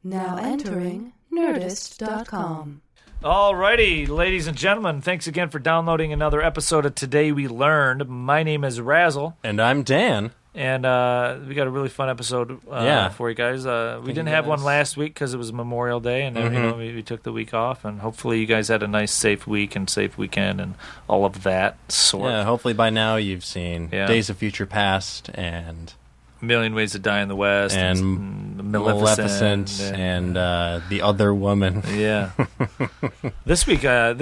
Now entering Nerdist.com. Alrighty, ladies and gentlemen, thanks again for downloading another episode of Today We Learned. My name is Razzle. And I'm Dan. And we got a really fun episode for you guys. We didn't have one last week because it was Memorial Day, and we took the week off. And hopefully you guys had a nice, safe week and safe weekend and all of that sort. Yeah, hopefully by now you've seen Days of Future Past and A Million Ways to Die in the West and Maleficent and The Other Woman. Yeah. This weekend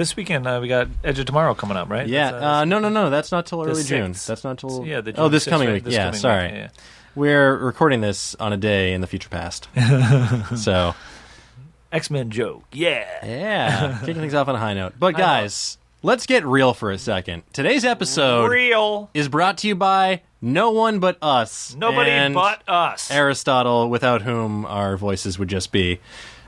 we got Edge of Tomorrow coming up, right? Yeah. No. That's not till early June. That's not till this coming week. Yeah, sorry. Yeah. We're recording this on a day in the future past. So X-Men joke. Yeah. Kicking things off on a high note. But guys, let's get real for a second. Today's episode is brought to you by no one but us. Nobody but us. Aristotle, without whom our voices would just be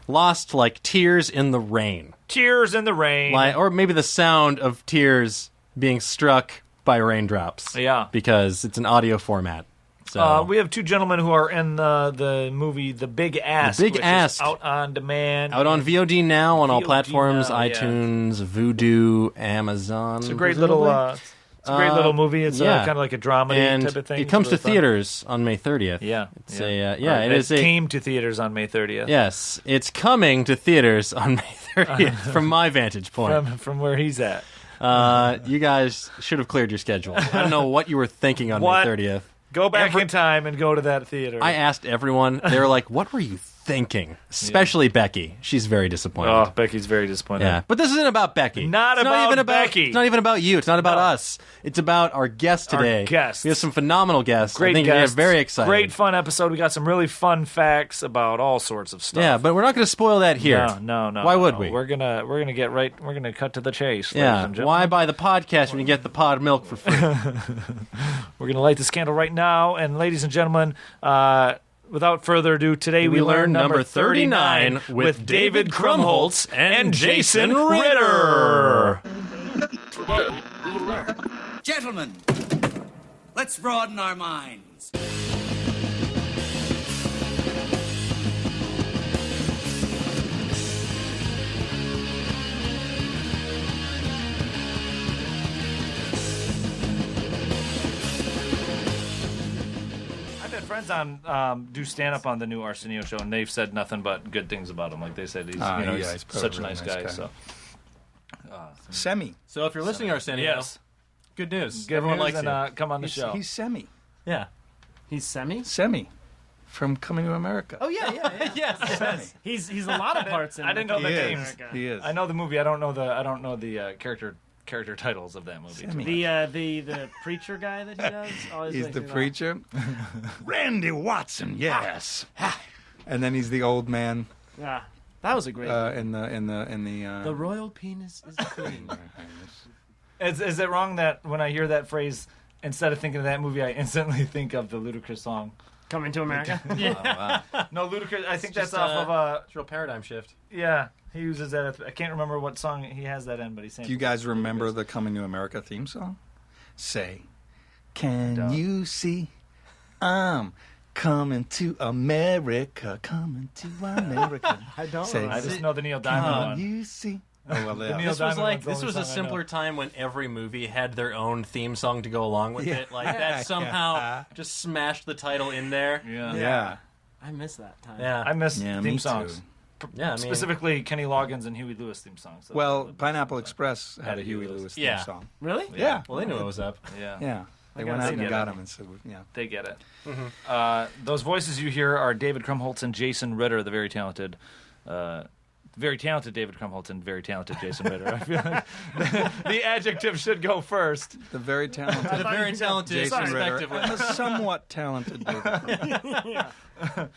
lost like tears in the rain. Tears in the rain. Or maybe the sound of tears being struck by raindrops. Yeah. Because it's an audio format. So we have two gentlemen who are in the movie The Big Ask. The Big Ask. Is out on demand. Out on VOD now on all VOD platforms, now, iTunes, Vudu, Amazon. It's a great little movie. It's kind of like a dramedy type of thing. It comes to theaters on May 30th. Yeah. It came to theaters on May 30th. Yes, it's coming to theaters on May 30th from my vantage point. From where he's at. You guys should have cleared your schedule. I don't know what you were thinking on May 30th. Go back in time and go to that theater. I asked everyone. They were like, what were you thinking? Especially Becky. She's very disappointed. Oh, Becky's very disappointed. Yeah, but this isn't about Becky. It's not even Becky. It's not even about you. It's not about us. It's about our guest today. Our guests. We have some phenomenal guests. Great I think guests. We're very excited. Great fun episode. We got some really fun facts about all sorts of stuff. Yeah, but we're not going to spoil that here. No. Why would we? We're gonna get right. We're gonna cut to the chase. Yeah. Why buy the podcast when you get the pod milk for free? We're gonna light the candle right now, and ladies and gentlemen. Without further ado, today we learn number 39 with David Krumholtz and Jason Ritter. Today we learn. Gentlemen, let's broaden our minds. Friends on do stand up on the new Arsenio show, and they've said nothing but good things about him. Like they said, he's he's such a nice guy. So Semi. So if you're listening to Arsenio, yes, good news. Good Everyone news likes and, you. Come on the show. He's Semi. Yeah. He's Semi? Semi. From Coming to America. Oh, yeah. Yes. He's a lot of parts in I didn't know the names. He is. I know the movie. I don't know the character titles of that movie. The preacher guy that he does. He's the preacher. Randy Watson. Yes. And then he's the old man. Yeah, that was a great. In the. The royal penis is clean. Is it wrong that when I hear that phrase, instead of thinking of that movie, I instantly think of the Ludacris song? Coming to America. Yeah. Oh, wow. No, Ludacris. I think that's just, off of it's a real paradigm shift. Yeah. He uses that. I can't remember what song he has that in, but he's saying. Do you guys remember the Coming to America theme song? Say, can you see I'm coming to America, coming to America. I don't Say, know. I just know the Neil Diamond one. Can you see? Oh, well, yeah. This was a simpler time when every movie had their own theme song to go along with it. Like that somehow just smashed the title in there. Yeah. I miss that time. Yeah. I miss me theme songs. too. Yeah, specifically Kenny Loggins and Huey Lewis theme songs. So well, Pineapple Express had a Huey Lewis theme song. Really? Yeah. Well, they knew it was up. Yeah. They went out and got him and said, yeah. They get it. Mm-hmm. Those voices you hear are David Krumholtz and Jason Ritter, the very talented David Krumholtz and very talented Jason Ritter. I feel like the adjective should go first. The very talented. The very talented Jason Ritter. respectively. And the somewhat talented David Krumholtz.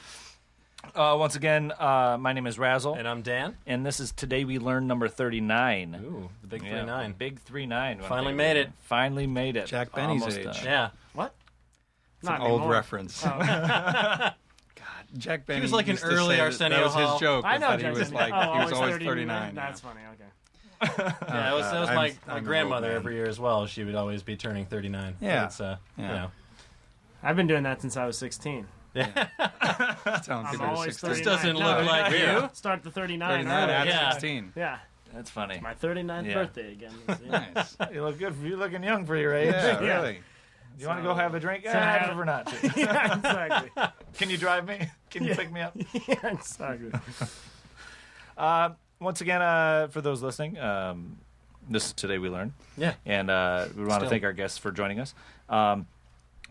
Once again, my name is Razzle. And I'm Dan. And this is Today We Learn number 39. Ooh, the big 39. Big 39. Finally made it. Finally made it. Jack Benny's Almost age. done. Yeah. What? It's an old reference. Oh. God, Jack Benny He was like an used to early say Arsenio that was Hall. his joke. I know that Jack he was Benny. like he was always 39. 39. That's funny. Okay. Yeah, that was my I'm an grandmother old man. every year as well. She would always be turning 39. Yeah. It's, you Yeah. know. I've been doing that since I was 16. Telling I'm people always 16. 39. This doesn't look like you. Start the 39. 39 early. at Yeah. 16. Yeah. That's funny. My 39th Yeah. birthday again. Nice. You look good. You're looking young for your age. Yeah, Yeah. really. You want to go have a drink? So I'd how- prefer not to. Yeah, exactly. Can you drive me? Can you pick me up? Yeah, exactly. Once again, for those listening, this is Today We Learn. Yeah. And we want to Still. thank our guests for joining us.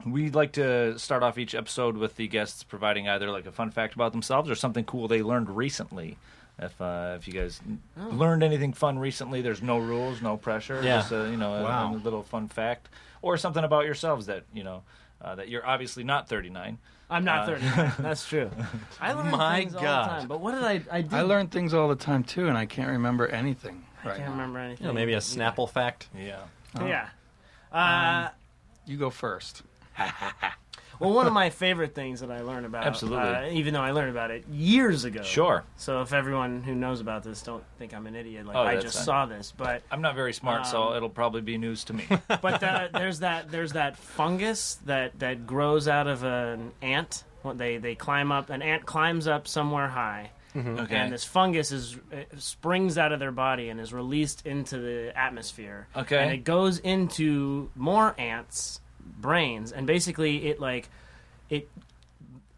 We'd like to start off each episode with the guests providing either like a fun fact about themselves or something cool they learned recently. If you guys learned anything fun recently, there's no rules, no pressure. Yeah. Just a Wow. little fun fact or something about yourselves that that you're obviously not 39. I'm not 39. That's true. I learn My things all God. the time. But what did I do? I learn things all the time, too, and I can't remember anything I right can't now. remember anything. You know, maybe a Snapple fact. Yeah. Yeah. You go first. Well, one of my favorite things that I learned about, Absolutely. even though I learned about it years ago. Sure. So if everyone who knows about this don't think I'm an idiot, like Oh, I that's just fine. saw this, but I'm not very smart, so it'll probably be news to me. there's that fungus that grows out of an ant. They climb up. An ant climbs up somewhere high. Okay. And this fungus springs out of their body and is released into the atmosphere. Okay. And it goes into more ants' brains, and basically it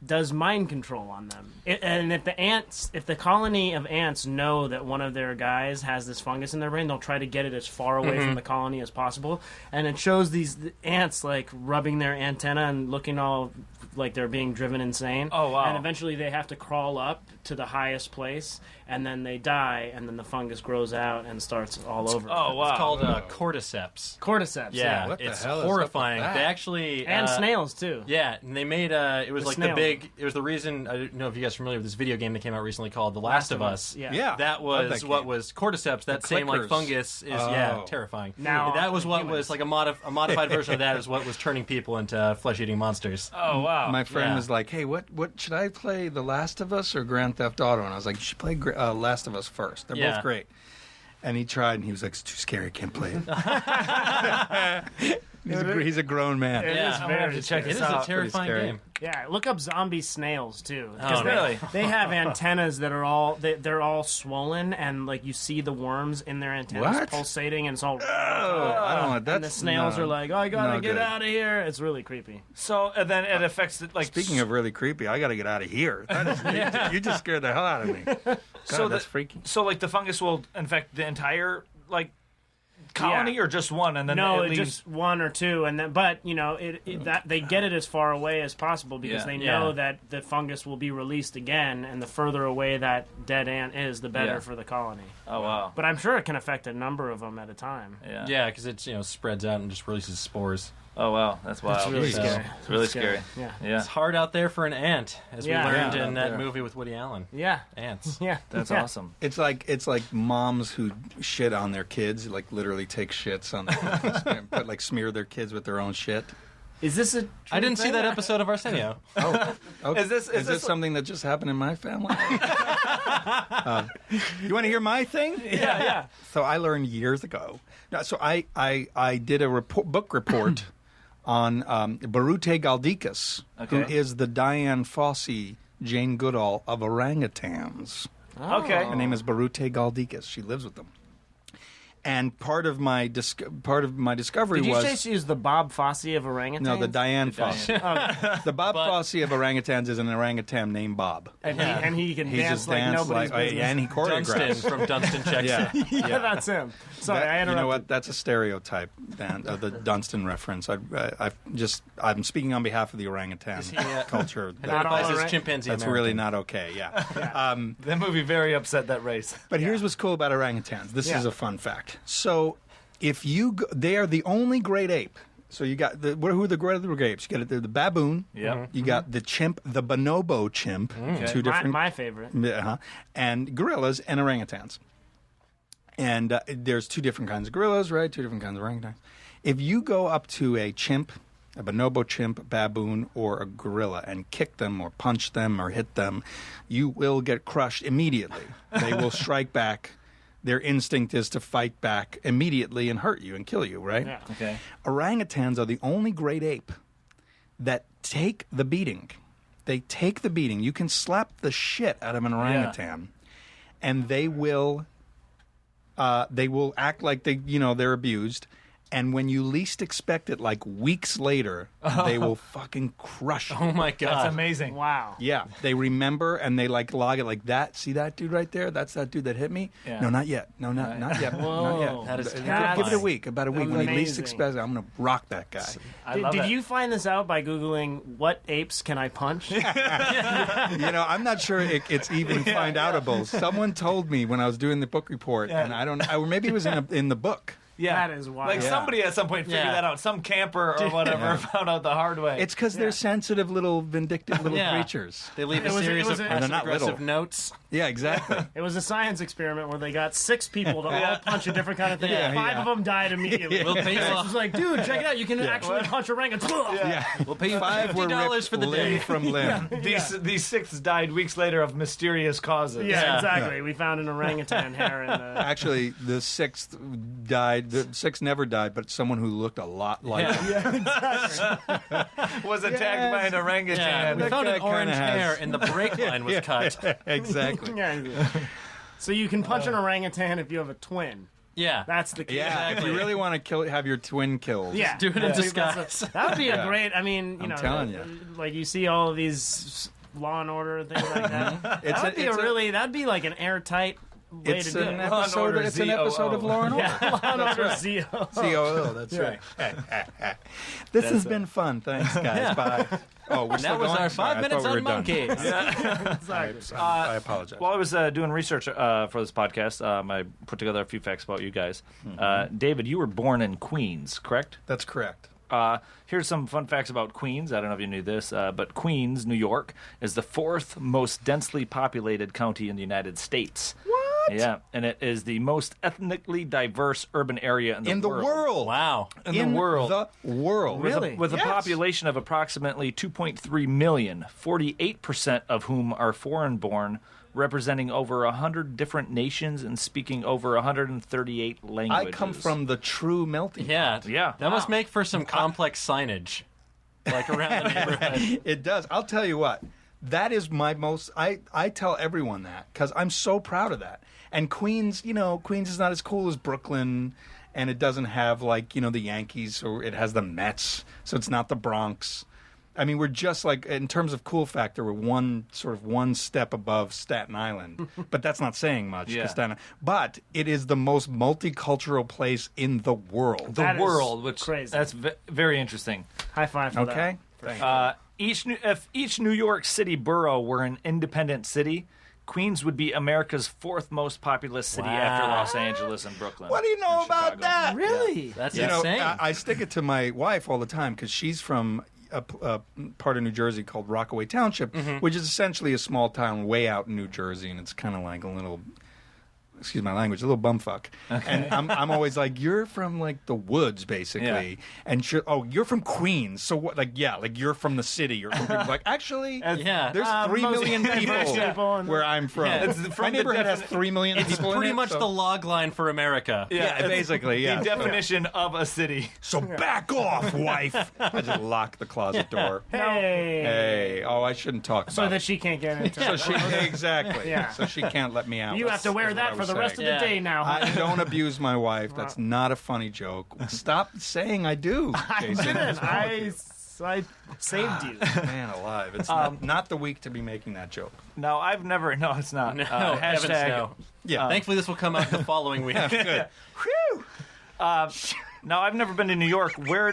does mind control on them. And if the colony of ants know that one of their guys has this fungus in their brain, they'll try to get it as far away from the colony as possible. And it shows these ants like rubbing their antenna and looking all like they're being driven insane. Oh, wow. And eventually they have to crawl up to the highest place, and then they die, and then the fungus grows out and starts all over. Oh, wow. It's called cordyceps. Cordyceps. Yeah, What the it's hell is up with horrifying. that? They actually And snails too. Yeah, and they made it was The like snail. it was the reason. I don't know if you guys are familiar with this video game that came out recently called The Last of Us. Yeah. Yeah. That Love was that what game. was cordyceps. That The same like clickers. fungus is Oh. terrifying. Now that was what humans. was like a modified version of that is what was turning people into flesh-eating monsters. Oh, wow. My friend Yeah. was like, "Hey, what should I play? The Last of Us or Grand Theft Auto?" And I was like, "You should play Last of Us first. They're Yeah. both great." And he tried, and he was like, "It's too scary. I can't play it." he's a grown man. It Yeah. is I'm gonna have very to check It this is out. a terrifying scary. game. Yeah, look up zombie snails too. 'Cause Oh, they, really? They have antennas that are all they're all swollen, and like you see the worms in their antennas What? pulsating, and it's all. I don't know. That's and the snails no, are like, "Oh, I gotta no get good. out of here." It's really creepy. So and then it affects it like Speaking of really creepy, I got to get out of here. You just scared the hell out of me. God, so that's the- freaky. So like the fungus will infect the entire like colony Yeah. or just one, and then No, it it leaves. just one or two, and then but that they get it as far away as possible because Yeah. they Yeah. know that the fungus will be released again, and the further away that dead ant is, the better Yeah. for the colony. Oh wow. But I'm sure it can affect a number of them at a time. Yeah. Yeah, because it's spreads out and just releases spores. Oh wow, that's wild. It's really So- scary. It's really scary. Yeah. Yeah. It's hard out there for an ant, as Yeah. we learned Yeah, in out that there. movie with Woody Allen. Yeah. Ants. Yeah. That's Yeah. awesome. It's like moms who shit on their kids, like literally take shits on their kids, but like smear their kids with their own shit. Is this a? I didn't see that episode of Arsenio. Okay. Is this something that just happened in my family? You want to hear my thing? Yeah, yeah. So I learned years ago. No, so I did a book report on Barute Galdicus, who Okay. is the Diane Fossey, Jane Goodall of orangutans. Okay. Her name is Barute Galdicus. She lives with them. And part of my discovery Did you was say she was the Bob Fosse of orangutans? no, the Diane Fossey. The Bob Fosse of orangutans is an orangutan named Bob. And he can He dance just like danced nobody's like, business. and he Dunstan choreographed. from Dunstan checks Yeah, in. yeah, that's him. Sorry, I interrupted. You know what? That's a stereotype, Dan, the Dunstan reference. I'm speaking on behalf of the orangutan culture. Not all Identifies as orang- chimpanzee That's American. really not okay. Yeah. That movie very upset that race. But here's what's cool about orangutans. This Yeah. is a fun fact. So, if you go, they are the only great ape. So you got who are the great apes? You got the baboon. Yep. You got the chimp, the bonobo chimp. Two different. my favorite. Uh-huh. And gorillas and orangutans. And there's two different kinds of gorillas, right? Two different kinds of orangutans. If you go up to a chimp, a bonobo chimp, baboon, or a gorilla and kick them or punch them or hit them, you will get crushed immediately. They will strike back. Their instinct is to fight back immediately and hurt you and kill you, right? Yeah. Okay. Orangutans are the only great ape that take the beating. they take the beating. You can slap the shit out of an orangutan, and they will act like they're abused. And when you least expect it, like weeks later, they will fucking crush you. Oh my god, That's amazing. Wow. Yeah, they remember and they like log it like that. See that dude right there? That's that dude that hit me. Yeah. No, not yet. No, not yet. Not yet. That is Give terrifying. it a week. About a week. When he least Amazing. expects it, I'm gonna rock that guy. I love Did it. you find this out by Googling what apes can I punch? I'm not sure it's even find outable. Someone told me when I was doing the book report, and I don't. Or maybe it was in the book. Yeah, That is wild. Like Yeah. somebody at some point figured Yeah. that out. Some camper or whatever found out the hard way. It's because they're sensitive little vindictive little Yeah. creatures. They leave It a was- series it was of a- And they're not passive-aggressive little. notes. Yeah, exactly. It was a science experiment where they got 6 people to all punch a different kind of thing. Yeah, 5 of them died immediately. We'll pay you It off. was like, dude, check it out. You can actually punch orangutans. Yeah. We'll pay you $5 were $50 ripped for the limb day. from limb. These 6 died weeks later of mysterious causes. Yeah, exactly. We found an orangutan hair in the... Actually, the 6th died. The 6th never died, but someone who looked a lot like him. Was attacked by an Yeah, orangutan. we found guy an orange kinda has- hair and the brake line was cut. Exactly. Yeah. So you can punch an orangutan if you have a twin. Yeah. That's the key. Yeah, if you really want to have your twin killed. Yeah. Do it in That's disguise. that would be a great, I mean, I'm telling you. like you see all of these Law and Order and things like that. It's That'd be like an airtight way It's to do an it. episode. It's an episode of Law and Order. Law and Order ZO. COO. That's right. This has been fun. Thanks, guys. Bye. Oh, we're And still that was going? our Sorry, 5 I minutes thought we on were done. monkeys. I apologize. While I was doing research for this podcast, I put together a few facts about you guys. David, you were born in Queens, correct? That's correct. Here's some fun facts about Queens. I don't know if you knew this, but Queens, New York, is the 4th most densely populated county in the United States. What? Yeah, and it is the most ethnically diverse urban area in the world. Wow. In the world. The world. Really? With a population of approximately 2.3 million, 48% of whom are foreign-born, representing over 100 different nations and speaking over 138 I languages. come from the true melting. Yeah. Yeah. That must make for some complex signage. Like around the neighborhood. It does. I'll tell you what. That is my most. I tell everyone that because I'm so proud of that. And Queens, Queens is not as cool as Brooklyn, and it doesn't have the Yankees, or it has the Mets, so it's not the Bronx. I mean, we're just like, in terms of cool factor, we're one step above Staten Island, but that's not saying much. Yeah. But it is the most multicultural place in the world. That the is world, which crazy. that's very interesting. High five for Okay. that. If each New York City borough were an independent city, Queens would be America's 4th most populous city after Los Angeles and Brooklyn. What do you know and about Chicago. that? Really? That's You know, insane. I stick it to my wife all the time because she's from a part of New Jersey called Rockaway Township, which is essentially a small town way out in New Jersey, and it's kind of like a little, excuse my language, a little bumfuck. And I'm always like, you're from like the woods, basically, and you're from Queens, so what? Like, yeah, like you're from the city. You're from like actually, Yeah. there's 3 million people in- where I'm from. Yeah. It's My from the neighborhood has 3 million It's people in pretty it, much so- the log line for America. Yeah, it's basically, yeah. The definition of a city. So back off, wife. I just lock the closet door. Hey. Hey, I shouldn't talk So about that it. she can't get into So it. she exactly. Yeah. So she can't let me out. You have to wear That's what I that for was the rest of saying. the Yeah. day now. I don't abuse my wife. That's not a funny joke. Stop saying I do. Jason. didn't. I saved you. Man alive. It's not the week to be making that joke. No, I've never. No, it's not. No, heavens hashtag. no. Yeah. Thankfully, this will come out the following week. Good. No, I've never been to New York. Where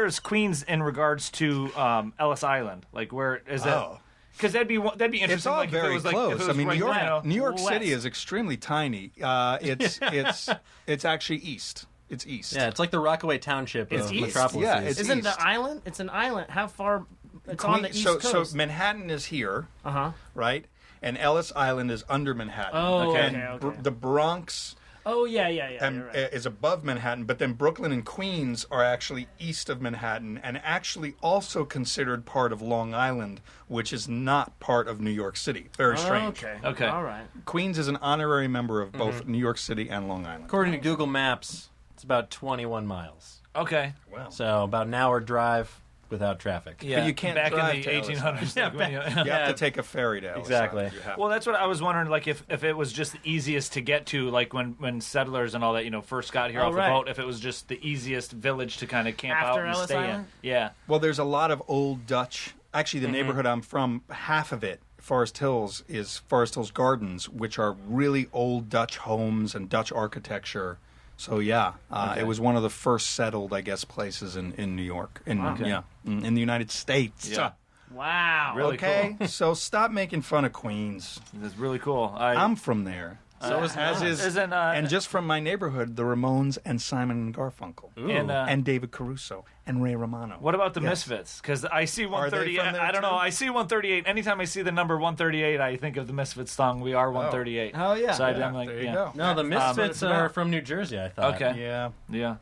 is Queens in regards to Ellis Island? Like, where is that? Oh. Because that'd be interesting. It's all like, if it very was, like, if close. it was I mean, right New York, now. New York west. City is extremely tiny. It's actually east. It's east. Yeah, it's like the Rockaway Township It's of east? Metropolis. Yeah, it's Isn't east. the island? It's an island. How far? It's on the east so coast. Manhattan is here, Uh-huh. right? And Ellis Island is under Manhattan. Oh, Okay. And okay. the Bronx Oh, yeah. You're right. is above Manhattan, but then Brooklyn and Queens are actually east of Manhattan and actually also considered part of Long Island, which is not part of New York City. Very strange. Okay. All right. Queens is an honorary member of both New York City and Long Island. According to Google Maps, it's about 21 miles. Okay. Wow. So about an hour drive without traffic. Yeah, But you can't back drive in the to Ellis 1800s. Yeah, like, when you- You have to take a ferry to Ellis Exactly. Island. You have Well, that's what I was wondering. Like, if it was just the easiest to get to, like when settlers and all that, first got here Oh, off right. the boat. If it was just the easiest village to kind of camp After out and Ellis stay Island? in. Yeah. Well, there's a lot of old Dutch. Actually, the neighborhood I'm from, half of it, Forest Hills, is Forest Hills Gardens, which are really old Dutch homes and Dutch architecture. So yeah, it was one of the first settled, I guess, places in New York, in the United States. Yeah. Wow. Really Okay, so stop making fun of Queens. That's really cool. I'm from there. So is As is, Isn't, and just from my neighborhood, the Ramones and Simon and Garfunkel, and David Caruso and Ray Romano. What about the Yes. Misfits? Because I see Are they 138. from there, I don't know. too? I see 138. Anytime I see the number 138, I think of the Misfits song "We Are 138." Oh, yeah. So Yeah, I'm like, there you yeah. go. No, the Misfits it's are about- from New Jersey, I thought. Okay. Yeah. Yeah.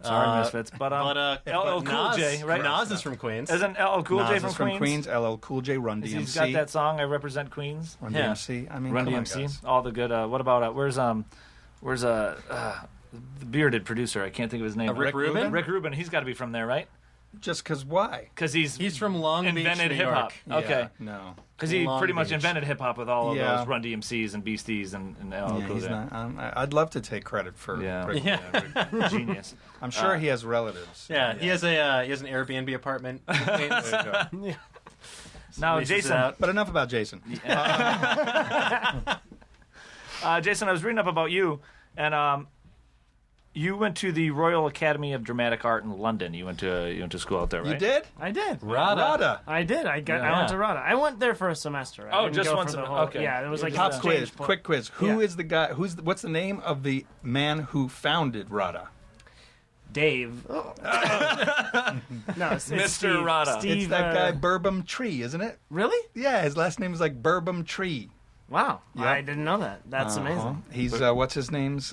Sorry, Misfits. But LL Cool Nas, J, right? Nas is from Queens. Isn't LL Cool J Nas from is from Queens? LL Cool J, Run DMC. He's got that song. I represent Queens. Run Yeah. DMC. I mean, Run come on, DMC. guys. All the good. What about where's the bearded producer? I can't think of his name. Rick Rubin? Rick Rubin. He's got to be from there, right? Just because why? Because he's from Long Beach, invented New hip hop. York. Okay. Yeah, no. Because he Long pretty much Beach. invented hip hop with all of Yeah. those Run DMCs and Beasties and LL Yeah, Cool he's J. not. I'd love to take credit for. Yeah. Rick- Yeah. Genius. I'm sure he has relatives. Yeah, he has an Airbnb apartment. in Queens. There you go. Now, Leases it Jason. out. But enough about Jason. Jason, I was reading up about you, and you went to the Royal Academy of Dramatic Art in London. You went to school out there, right? You did? I did. Rada. I did. I went to RADA. I went there for a semester. I Oh, didn't just go one for the semester. whole- Okay. Yeah, it was like Pop an quiz. exchange pro- Quick quiz. Who Yeah. is the guy? What's the name of the man who founded Rada? Dave. No, it's Mr. Steve. Rada. Steve, It's that guy Burbum Tree, isn't it? Really? Yeah, his last name is like Burbum Tree. Wow. Yep. I didn't know that. That's amazing. He's what's his name's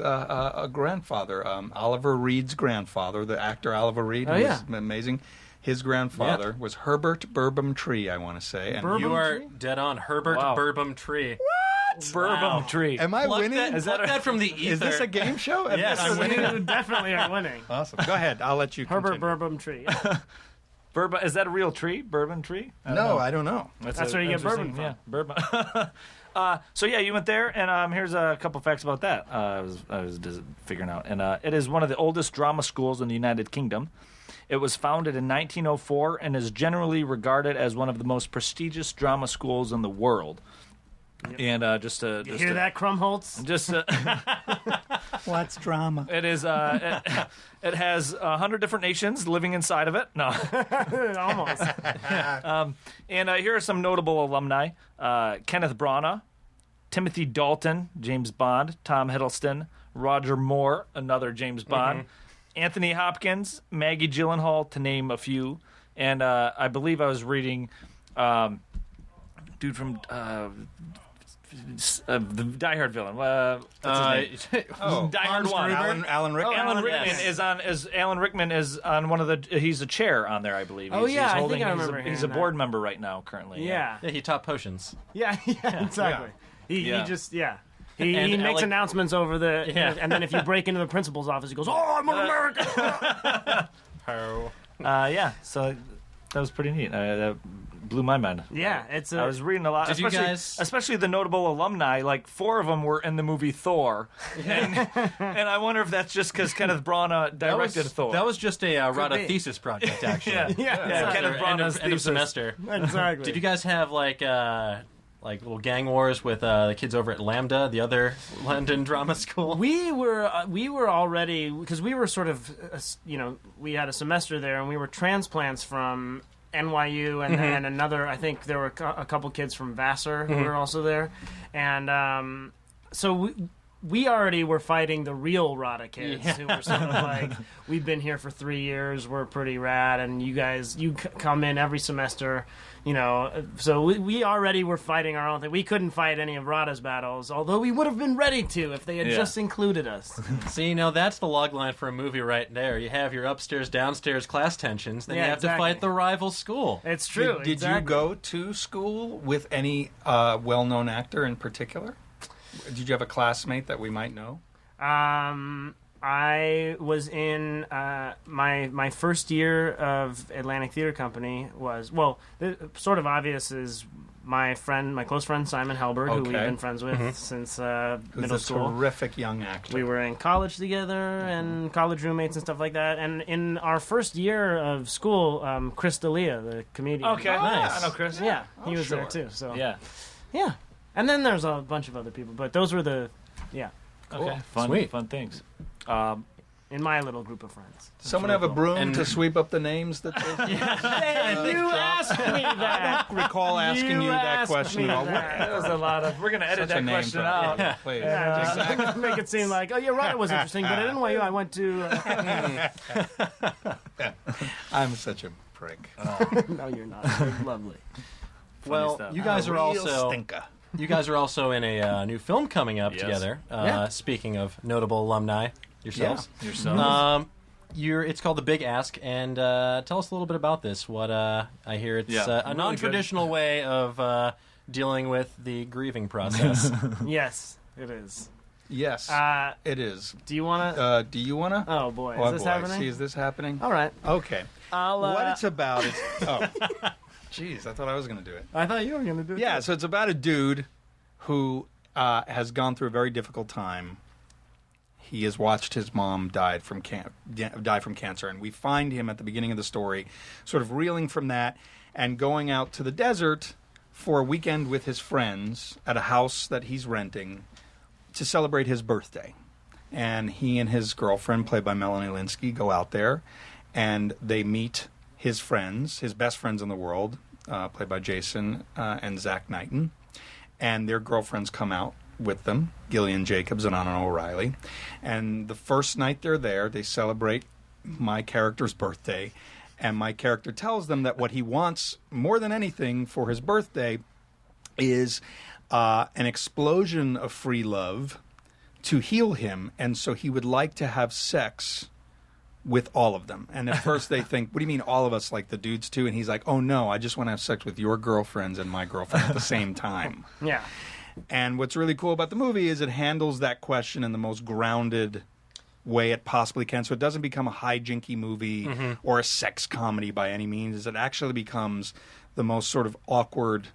grandfather, Oliver Reed's grandfather, the actor Oliver Reed. Oh, who yeah. was amazing. His grandfather was Herbert Burbum Tree, I want to say. And Burbum You are Tree? dead on. Herbert Wow. Burbum Tree. Bourbon Tree. Am I Pluck winning? that from the ether. Is this a game show? Yes. I'm winning. You definitely are winning. Awesome. Go ahead. I'll let you Herbert continue. Burbum Tree. Bourbon, is that a real tree? Bourbon tree? No, I don't know. That's where you get bourbon from. Yeah, bourbon. So yeah, you went there, and here's a couple facts about that. I was just figuring out, and it is one of the oldest drama schools in the United Kingdom. It was founded in 1904 and is generally regarded as one of the most prestigious drama schools in the world. And You hear that, Krumholtz? Just What's drama? it is. It has 100 different nations living inside of it. No. Almost. And here are some notable alumni: Kenneth Branagh, Timothy Dalton, James Bond, Tom Hiddleston, Roger Moore, another James Bond, Anthony Hopkins, Maggie Gyllenhaal, to name a few. And I believe I was reading, dude from the Die Hard villain. What's his name? Die Hard One. Alan Rickman. Alan Rickman yes. Alan Rickman is on one of the. He's a chair on there, I believe. Oh, yeah, I think holding, I he's remember a, he's a hearing board that. member right now, currently. Yeah. Yeah, he taught potions. Yeah, exactly. He Yeah. just, He And makes Alec- announcements over the, Yeah. and then if you break into the principal's office, he goes, "Oh, I'm an American." Yeah. So that was pretty neat. That blew my mind. Yeah, it's I was reading a lot, Did you especially, guys- especially the notable alumni. Like 4 of them were in the movie Thor, and I wonder if that's just because Kenneth Branagh directed Thor. That was just a Rada be. thesis project, actually. yeah, Yeah, Kenneth End Branagh's of, end of thesis. semester. exactly. Did you guys have like little gang wars with the kids over at Lambda, the other London drama school? We were already, because we were sort of we had a semester there, and we were transplants from NYU and another. I think there were a couple kids from Vassar who were also there, and so we already were fighting the real Rada kids who were sort of like, we've been here for 3 years, we're pretty rad, and you guys, come in every semester, so we already were fighting our own thing. We couldn't fight any of Rada's battles, although we would have been ready to if they had just included us. See, that's the log line for a movie right there. You have your upstairs, downstairs class tensions, then Yeah, you have exactly. to fight the rival school. It's true. Did you exactly. go to school with any well-known actor in particular? Did you have a classmate that we might know? I was in my first year of Atlantic Theater Company was, sort of obvious is my close friend Simon Helberg, who we've been friends with since middle school. Terrific young actor. We were in college together and college roommates and stuff like that. And in our first year of school, Chris D'Elia, the comedian. Okay, nice. I know Chris. Yeah, he was there too. So yeah. And then there's a bunch of other people, but those were the Cool. Okay, fun things. In my little group of friends. Someone have a broom to sweep up the names that they... You asked me that. I don't recall asking you that question. That was a lot of... We're going to edit that question out. Yeah, please. Exactly. Make it seem like, oh, you're right, it was interesting, but anyway, I went to... I'm such a prick. No, you're not. You're lovely. Well, you guys are also... Stinker. You guys are also in a new film coming up together. Speaking of notable alumni yourselves. Yeah. It's called The Big Ask, and tell us a little bit about this. What I hear it's a really non-traditional way of dealing with the grieving process. Yes, it is. Yes, it is. Do you want to? Do you want to? Oh, boy. Is this happening? See, is this happening? All right. Okay. What it's about is... Oh. Jeez, I thought I was going to do it. I thought you were going to do it. Yeah, too. so it's about a dude who has gone through a very difficult time. He has watched his mom die from cancer, and we find him at the beginning of the story sort of reeling from that and going out to the desert for a weekend with his friends at a house that he's renting to celebrate his birthday. And he and his girlfriend, played by Melanie Linsky, go out there, and they meet his friends, his best friends in the world, played by Jason and Zach Knighton, and their girlfriends come out with them, Gillian Jacobs and Anna O'Reilly. And the first night they're there, they celebrate my character's birthday, and my character tells them that what he wants more than anything for his birthday is an explosion of free love to heal him, and so he would like to have sex with all of them. And at first they think, what do you mean all of us, like the dudes too? And he's like, oh no, I just want to have sex with your girlfriends and my girlfriend at the same time. Yeah. And what's really cool about the movie is it handles that question in the most grounded way it possibly can. So it doesn't become a hijinky movie or a sex comedy by any means. It actually becomes the most sort of awkward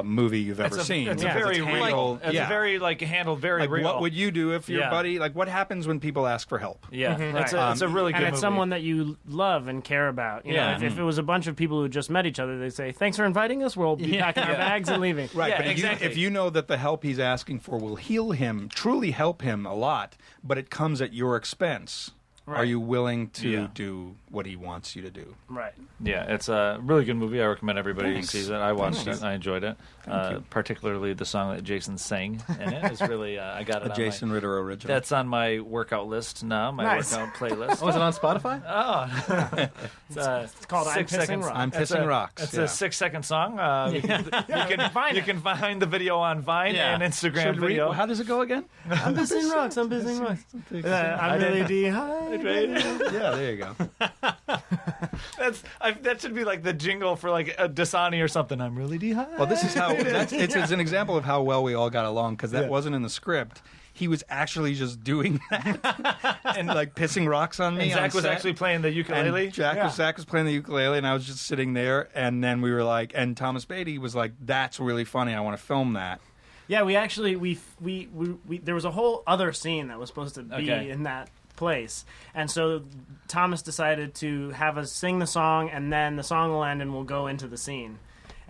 movie you've ever seen. It's very real. It's very handled very real. What would you do if your buddy? Like, what happens when people ask for help? Yeah, it's a really good movie. And it's someone that you love and care about. You know, if it was a bunch of people who just met each other, they'd say, "Thanks for inviting us. We'll be packing our bags and leaving." Right, but exactly. if you know that the help he's asking for will heal him, truly help him a lot, but it comes at your expense. Right. Are you willing to do what he wants you to do? Right. Yeah, it's a really good movie. I recommend everybody sees it. I watched it. I enjoyed it. Particularly the song that Jason sang in it is really. I got it. A Jason Ritter original. That's on my workout list now. My workout playlist. Oh, is it on Spotify? Oh, it's called "I'm Pissing Rocks." I'm Pissing Rocks. It's a 6-second song. You can find the video on Vine and Instagram video. How does it go again? I'm pissing rocks. I'm pissing rocks. I'm really dehydrated. Yeah, there you go. That should be like the jingle for like a Dasani or something. I'm really dehydrated. Well, this is how it's an example of how well we all got along, because that wasn't in the script. He was actually just doing that and like pissing rocks on me. And Zach was actually playing the ukulele. And Zach was playing the ukulele, and I was just sitting there. And then we were like, and Thomas Beatty was like, "That's really funny. I want to film that." Yeah, we actually we there was a whole other scene that was supposed to be in that place, and so Thomas decided to have us sing the song, and then the song will end and we'll go into the scene.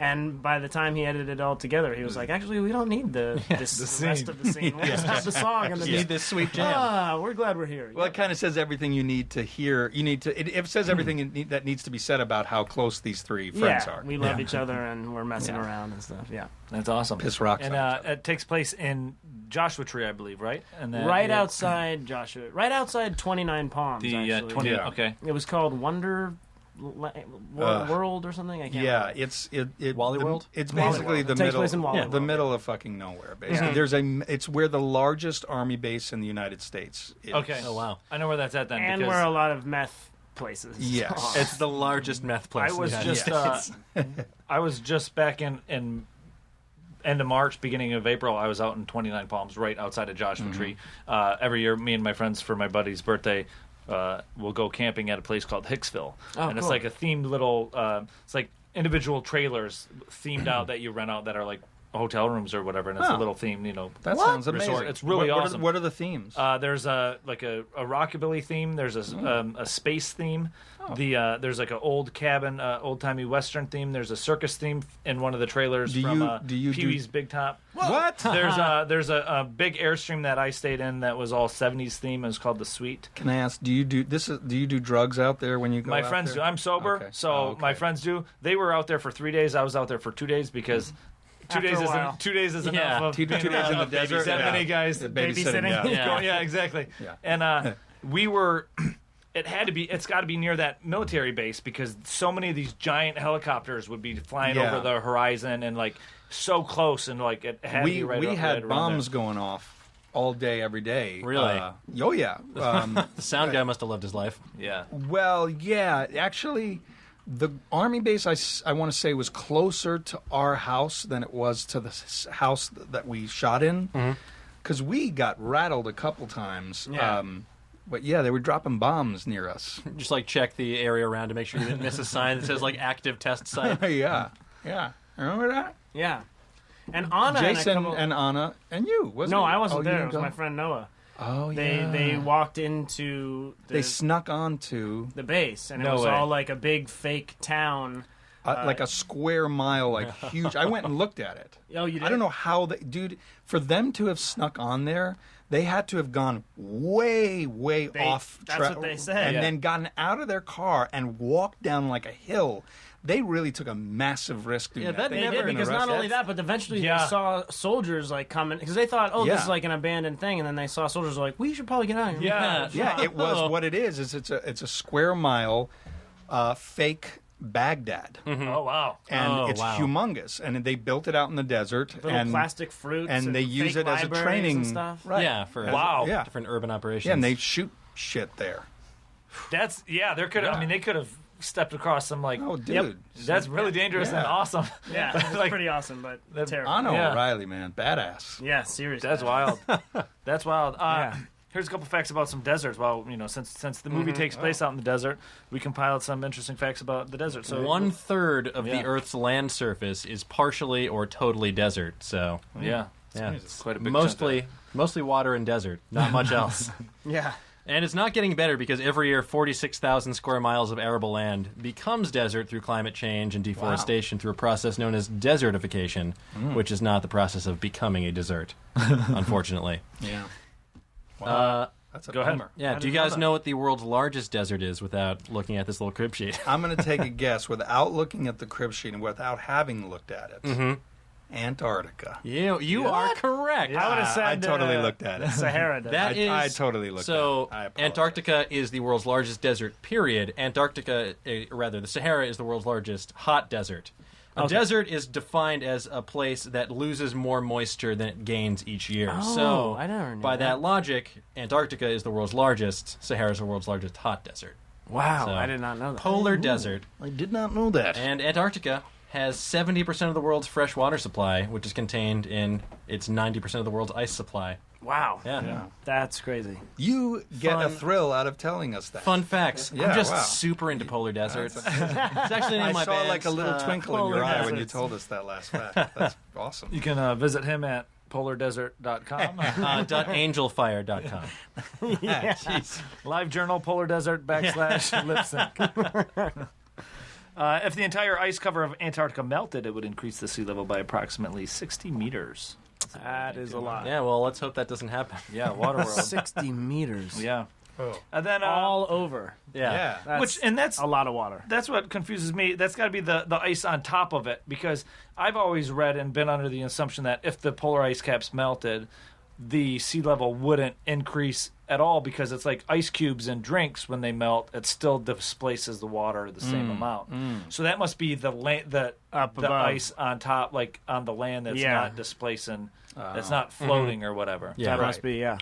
And by the time he edited it all together, he was like, actually, we don't need the rest of the scene. We'll just have the song and need this sweet jam. We're glad we're here. Well, it kind of says everything you need to hear. It says everything that needs to be said about how close these three friends are. We love each other and we're messing around and stuff. Yeah, that's awesome. Piss rocks. And it takes place in Joshua Tree, I believe, right? And then, outside Joshua, right outside 29 Palms. Okay. It was called Wonder World or something. I can't remember. It's Wally World. It's basically the takes place in Wally the World, middle of fucking nowhere. Basically, it's where the largest army base in the United States is. Okay. Oh wow. I know where that's at then. And where a lot of meth places. Yes. It's the largest meth place. I was just back in end of March, beginning of April, I was out in 29 Palms, right outside of Joshua Tree. Every year, me and my friends, for my buddy's birthday, we'll go camping at a place called Hicksville. Oh, and it's cool. like a themed little, it's like individual trailers themed out that you rent out that are like hotel rooms or whatever, and it's a little themed, That sounds amazing. resort. It's really awesome. What are the themes? There's a rockabilly theme. There's a space theme. There's like an old cabin, old timey western theme. There's a circus theme in one of the trailers from Pee-wee's Big Top. What? There's a big Airstream that I stayed in that was all 70s theme. It was called the Suite. Can I ask? Do you do drugs out there when you go? My out friends there? do. I'm sober, Okay. so my friends do. They were out there for 3 days. I was out there for 2 days because. After a while. 2 days is Yeah. enough. Of 2 days in the desert. That many guys Babysitting. Yeah, exactly. Yeah. And we were. It's got to be near that military base because so many of these giant helicopters would be flying over the horizon and like so close and like it had to be right we right had around bombs there. going off all day, every day. Really? Oh yeah. The sound guy must have loved his life. Yeah. Well, yeah. Actually, the Army base, I want to say, was closer to our house than it was to the house that we shot in. Because we got rattled a couple times. Yeah. But yeah, they were dropping bombs near us. Just like check the area around to make sure you didn't miss a sign that says like active test site. Yeah. Remember that? Yeah. And Anna Jason and a couple... and Anna and you, wasn't No, it? I wasn't you there. It didn't was go? my friend Noah. Oh, They yeah. they walked into They snuck onto the base, and it No was way. all like a big fake town. like a square mile, like huge. I went and looked at it. Oh, you did? I don't know how they, dude. For them to have snuck on there, they had to have gone way off that's track, what they said. and Yeah. then gotten out of their car and walked down like a hill. They really took a massive risk doing Yeah, that They never did, been because not arrested. only that, but eventually Yeah. they saw soldiers like coming because they thought, oh, this Yeah. is like an abandoned thing, and then they saw soldiers like, we should probably get out of here. Yeah. Yeah, it was what it is. It's a square mile, fake Baghdad, Oh wow. and it's wow. humongous. And they built it out in the desert, Little and plastic fruits, and they use fake it as a libraries training. and stuff. Right. Yeah, for Wow. Yeah. different urban operations. Yeah, and they shoot shit there. There could. I mean, they could have stepped across some like. Oh, dude. That's really dangerous and Yeah. awesome. Yeah, it's Like- pretty awesome, but terrible. Anna Yeah. O'Reilly, man, badass. Yeah, seriously. That's wild. That's wild. Yeah. Here's a couple facts about some deserts. Well, since the movie takes place out in the desert, we compiled some interesting facts about the desert. So 1/3 of Yeah. the Earth's land surface is partially or totally desert. So yeah, it's quite a big mostly water and desert, not much else. Yeah. And it's not getting better because every year 46,000 square miles of arable land becomes desert through climate change and deforestation through a process known as desertification, which is not the process of becoming a desert, unfortunately. Yeah. Wow. That's a go ahead. bummer. Yeah, do you guys know what the world's largest desert is without looking at this little crib sheet? I'm going to take a guess without looking at the crib sheet and without having looked at it. Antarctica. You are correct. I would have said I totally looked at it. Sahara does. That is, I totally looked so at it. I apologize. Antarctica is the world's largest desert, period. The Sahara is the world's largest hot desert. A desert is defined as a place that loses more moisture than it gains each year. Oh, so, I never knew by that. that logic, Antarctica is the world's largest, Sahara is the world's largest hot desert. Wow, So, I did not know that. Polar desert. I did not know that. And Antarctica has 70% of the world's fresh water supply, which is contained in its 90% of the world's ice supply. Wow. Yeah. That's crazy. You get a Fun- thrill out of telling us that. Fun facts. Yeah, I'm just wow. super into polar deserts. it's actually I in my saw bands. like a little twinkle in your polar eye when you deserts. told us that last fact. That's awesome. You can visit him at polardesert.com. .angelfire.com. Jeez. Live journal, polar desert / lip sync. If the entire ice cover of Antarctica melted, it would increase the sea level by approximately 60 meters. That is a lot. Yeah, well, let's hope that doesn't happen. Yeah, Waterworld. 60 meters. Yeah. Oh. And then All over. Yeah. Yeah. That's a lot of water. That's what confuses me. That's got to be the ice on top of it, because I've always read and been under the assumption that if the polar ice caps melted, the sea level wouldn't increase at all, because it's like ice cubes in drinks. When they melt, it still displaces the water the same amount. So that must be the Up the above. ice on top, like on the land, that's Yeah. not displacing, that's not floating or whatever. Yeah. That Right. must be, yeah.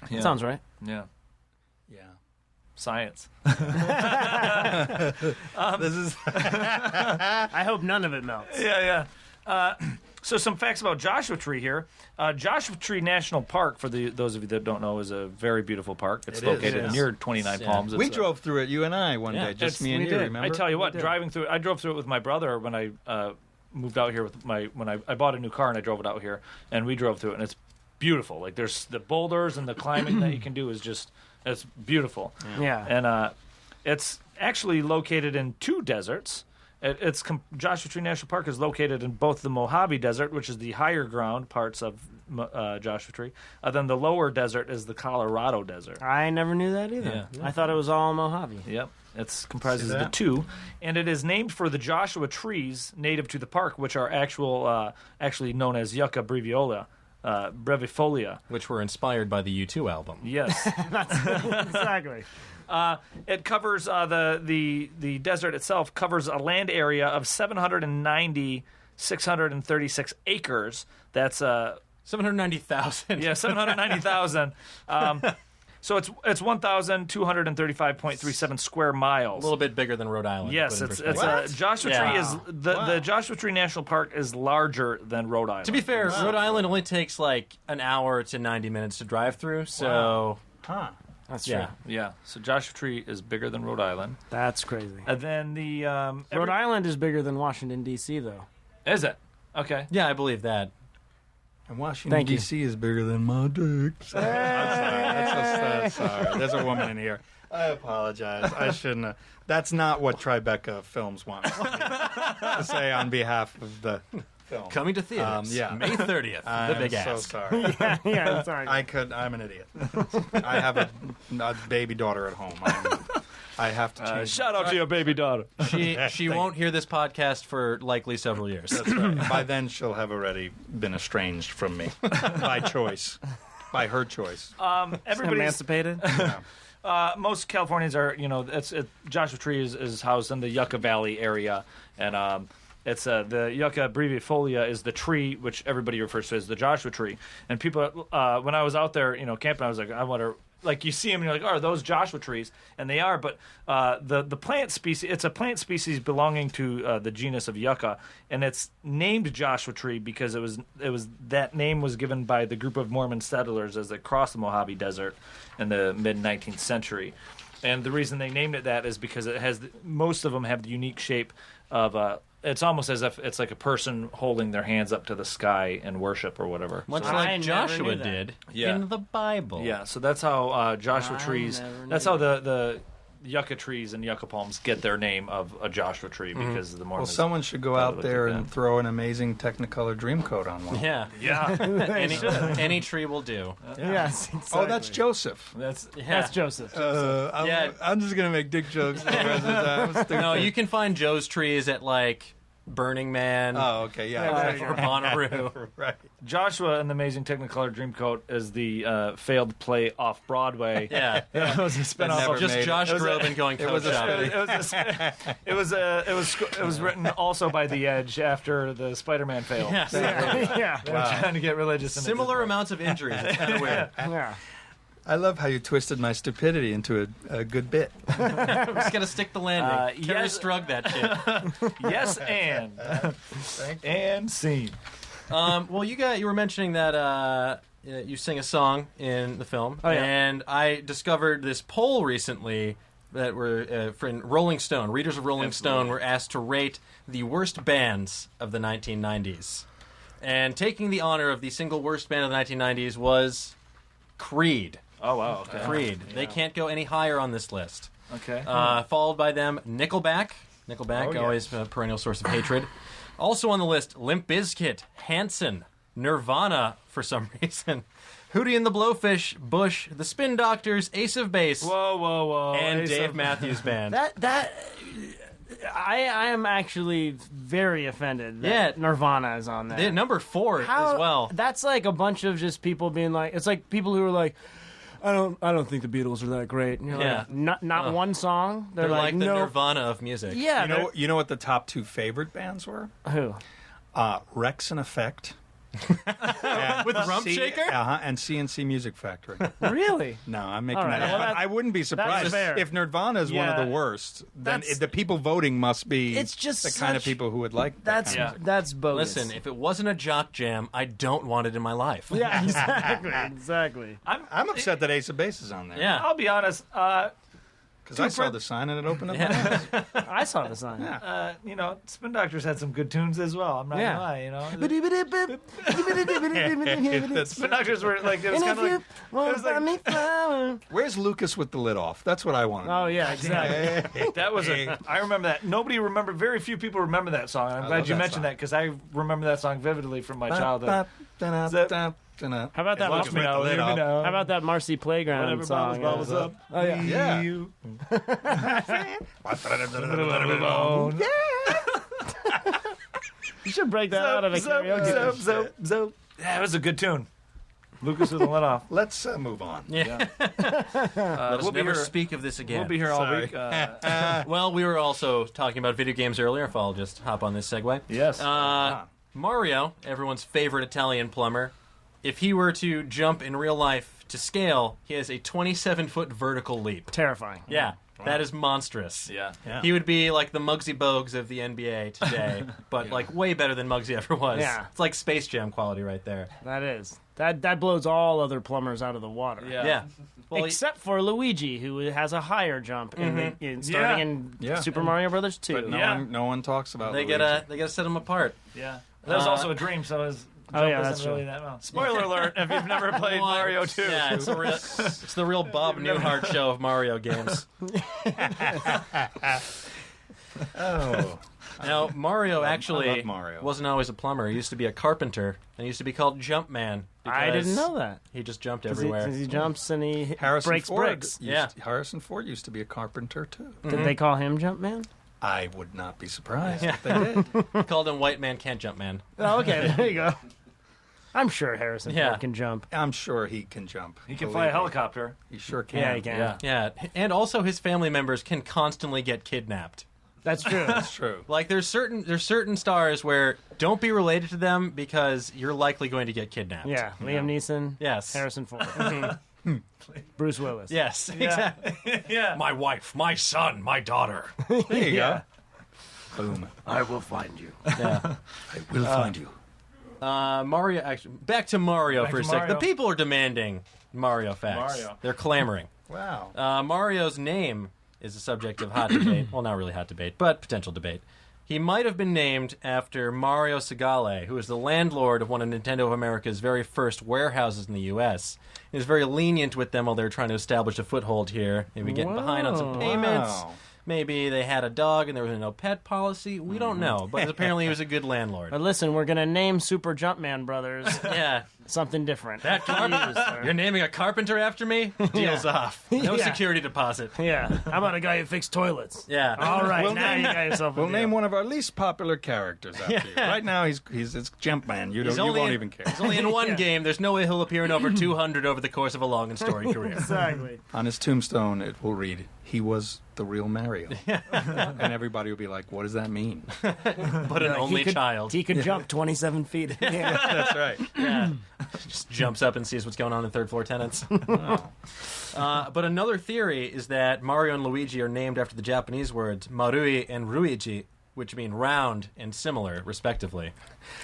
Yeah. Sounds right. Yeah. Yeah. Science. This is I hope none of it melts. Yeah. So some facts about Joshua Tree here. Joshua Tree National Park, for those of you that don't know, is a very beautiful park. It's located near 29 Palms. We drove through it, you and I, one day. Just me and you, remember? I tell you what, driving through it, I drove through it with my brother when I moved out here when I bought a new car and I drove it out here, and we drove through it, and it's beautiful. Like, there's the boulders and the climbing that you can do is just, it's beautiful. Yeah. And it's actually located in 2 deserts. Joshua Tree National Park is located in both the Mojave Desert, which is the higher ground parts of Joshua Tree. Then the lower desert is the Colorado Desert. I never knew that either. Yeah. I thought it was all Mojave. Yep. It comprises the 2, and it is named for the Joshua trees native to the park, which are actually known as Yucca brevifolia, which were inspired by the U2 album. Yes, Exactly. it covers the desert itself covers a land area of 736 acres. That's 790,000. Yeah, 790,000. So it's 1,235.37 square miles. A little bit bigger than Rhode Island. Yes, it's Joshua Tree is the Joshua Tree National Park is larger than Rhode Island. To be fair, Rhode Island only takes like an hour to 90 minutes to drive through. So, That's true. Yeah. So Joshua Tree is bigger than Rhode Island. That's crazy. And then the Rhode Island is bigger than Washington, D.C., though. Is it? Okay. Yeah, I believe that. And Washington, D.C. is bigger than my dick. I'm sorry. There's a woman in here. I apologize. I shouldn't have. That's not what Tribeca Films wants to say on behalf of the film. Coming to theaters. May 30th. The Big I'm Ass. so sorry. Yeah, sorry. I'm an idiot. I have a baby daughter at home. I have to change. Shout out to your baby daughter. She won't hear this podcast for likely several years. That's right. By then, she'll have already been estranged from me by choice, by her choice. Everybody's emancipated. most Californians are, Joshua Tree is housed in the Yucca Valley area, and it's the Yucca brevifolia is the tree which everybody refers to as the Joshua Tree. And people, when I was out there, camping, I was like, I wonder. Like, you see them and you're like, oh, are those Joshua trees? And they are, but the plant species, it's a plant species belonging to the genus of Yucca, and it's named Joshua Tree because it was that name was given by the group of Mormon settlers as they crossed the Mojave Desert in the mid-19th century. And the reason they named it that is because it has most of them have the unique shape of it's almost as if it's like a person holding their hands up to the sky in worship or whatever. Much I like never Joshua knew that. did Yeah. in the Bible. Yeah, so that's how Joshua trees. never knew That's how the yucca trees and yucca palms get their name of a Joshua tree because of the Well, Mormons. someone should go thought out it looked there like and that. throw an amazing Technicolor Dreamcoat on one. Yeah. Yeah, Any tree will do. Yes, exactly. Oh, that's Joseph. that's That's Joseph. I'm just gonna make dick jokes the rest of the time. I'm stupid. No, you can find Joe's trees at like Burning Man Oh, okay, yeah. or Bonnaroo. Right. Joshua and the Amazing Technicolor Dreamcoat is the failed play off Broadway. Yeah. It was a spinoff never of Just made it. Josh It was a- Groban going coat shopping. It was written also by The Edge after the Spider-Man fail. Yes. Yeah. They were trying to get religious. and it Similar didn't work. amounts of injuries. It's kind of weird. Yeah. I love how you twisted my stupidity into a good bit. I'm just going to stick the landing. Carrie yes. Strug that shit. Yes, and scene. Well, you were mentioning that you sing a song in the film. Oh, yeah. And I discovered this poll recently that were from Rolling Stone. Readers of Rolling Stone were asked to rate the worst bands of the 1990s. And taking the honor of the single worst band of the 1990s was Creed. Oh wow. Okay. Creed. They can't go any higher on this list. Okay. Followed by them, Nickelback. Nickelback, always a perennial source of hatred. Also on the list, Limp Bizkit, Hanson, Nirvana for some reason, Hootie and the Blowfish, Bush, The Spin Doctors, Ace of Base, Whoa. and Ace Dave of- Matthews Band. I am actually very offended that Yeah. Nirvana is on there. Number 4 as well. That's like a bunch of just people being like, it's like people who are like, I don't think the Beatles are that great. And you're Yeah. like, not one song. They're like the no, Nirvana of music. Yeah, You know what the top 2 favorite bands were? who? Rex and Effect With Rump Shaker? And CNC Music Factory. Really? No, I'm making All right, that up. well, But I wouldn't be surprised fair. if Nirvana is one of Yeah. the worst. Then That's- the people voting must be It's just the kind of such- people who would like that That's kind of that's bogus. Listen, if it wasn't a jock jam, I don't want it in my life. Yeah, exactly. I'm upset that Ace of Base is on there. Yeah. I'll be honest. Because I saw the sign and it opened up my eyes. I saw the sign. Spin Doctors had some good tunes as well. I'm not Yeah. gonna lie. Spin Doctors were like it was kind of like Where's Lucas with the lid off? That's what I want to know. Oh yeah, exactly. that was I remember that. Nobody remember. Very few people remember that song. And I'm glad love you that mentioned song. that because I remember that song vividly from my childhood. How How about that? Let me know, let me know. How about that Marcy Playground Whatever song? bubbles up. Oh yeah. Yeah. You. You should break that out of a karaoke. Yeah, it was a good tune. Lucas with the let off. Let's move on. Let us we'll be never here- speak of this again. We'll be here all Sorry. week. Well, we were also talking about video games earlier, if I'll just hop on this segue. Yes. Mario, everyone's favorite Italian plumber, if he were to jump in real life to scale, he has a 27-foot vertical leap. Terrifying. Yeah, that is monstrous. Yeah. He would be like the Muggsy Bogues of the NBA today, but like way better than Muggsy ever was. Yeah. It's like Space Jam quality right there. That is. That blows all other plumbers out of the water. Yeah. Well, Except for Luigi, who has a higher jump starting in Super Mario Brothers 2. But no one talks about they Luigi. gotta set him apart. Yeah. That was also a dream, so his jump yeah, isn't that's really true. that well. Spoiler alert if you've never played Mario 2. Yeah, it's the real Bob Newhart show of Mario games. Oh. Now, Mario actually love Mario. wasn't always a plumber. He used to be a carpenter, and he used to be called Jumpman. I didn't know that. He just jumped 'Cause everywhere. He jumps and he Harrison breaks Ford bricks. Harrison Ford used to be a carpenter, too. Did they call him Jumpman? I would not be surprised if they did. He called him White Man Can't Jump Man. Oh, okay. There you go. I'm sure Harrison Ford can jump. I'm sure he can jump. He can fly a helicopter. He sure can. Yeah, he can. Yeah, and also his family members can constantly get kidnapped. That's true. That's true. Like there's certain stars where don't be related to them because you're likely going to get kidnapped. Yeah, Liam Neeson. Yes. Harrison Ford. Bruce Willis. Yes. Exactly. Yeah. My wife, my son, my daughter. There you go. Boom. I will find you. Yeah. I will find you. Mario. Actually, back to Mario Back for a to sec. Mario. The people are demanding Mario facts. Mario. They're clamoring. Wow. Mario's name is the subject of hot debate. Well, not really hot debate, but potential debate. He might have been named after Mario Segale, who was the landlord of one of Nintendo of America's very first warehouses in the U.S. He was very lenient with them while they were trying to establish a foothold here. Maybe getting behind on some payments. Wow. Maybe they had a dog and there was a no pet policy. We don't know, but apparently he was a good landlord. But listen, we're going to name Super Jumpman Brothers Yeah. something different. That carpenter. You're naming a carpenter after me? Deal's off. No Yeah. security deposit. Yeah. How about a guy who fixed toilets? Yeah. All right, now you got yourself a We'll deal. name one of our least popular characters after you. Right now, it's Jumpman. You won't even care. He's only in one game. There's no way he'll appear in over 200 over the course of a long and storied career. Exactly. On his tombstone, it will read, "He was the real Mario." And everybody will be like, "What does that mean?" But an only child. He could jump 27 feet. Yeah. That's right. Yeah. Just jumps up and sees what's going on in third floor tenants. But another theory is that Mario and Luigi are named after the Japanese words marui and ruigi, which mean round and similar, respectively.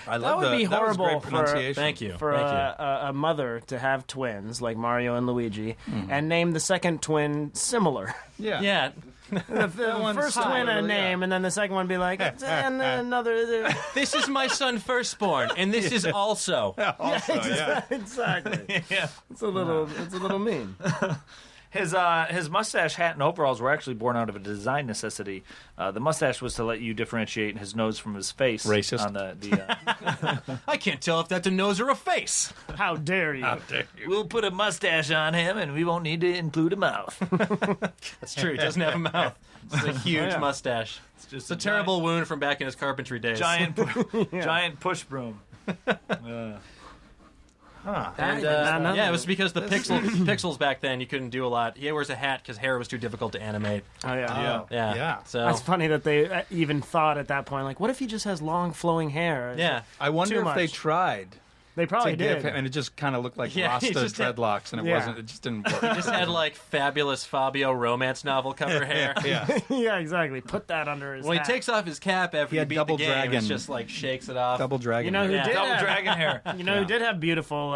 I That love would be that was horrible great for- pronunciation. Thank you. For Thank you. a mother to have twins like Mario and Luigi and name the second twin similar. Yeah. Yeah. The one's first twin a similar, name, yeah. and then the second one be like, and another. This is my son firstborn, and this is also. Also, yeah. Exactly. Yeah. It's a little mean. His mustache, hat, and overalls were actually born out of a design necessity. The mustache was to let you differentiate his nose from his face. Racist. On the I can't tell if that's a nose or a face. How dare you? we'll put a mustache on him, and we won't need to include a mouth. That's true. He doesn't have a mouth. It's a huge mustache. It's just It's a terrible wound from back in his carpentry days. giant push broom. And, know. yeah, it was because the pixels back then, you couldn't do a lot. He wears a hat because hair was too difficult to animate. Oh yeah. Yeah. Yeah. So, That's funny that they even thought at that point, like, what if he just has long flowing hair? yeah. I wonder Too if they much. tried They probably to give did. him, and it just kind of looked like Yeah, Rasta he just had- dreadlocks, and it Yeah. wasn't. It just didn't work. Just had like fabulous Fabio romance novel cover hair. yeah. Yeah, exactly. Put that under his When he hat. takes off his cap after He he had beat double the game, dragon. it's just like shakes it off. Double dragon. You know who hair. did Double have, dragon hair. You know who did have beautiful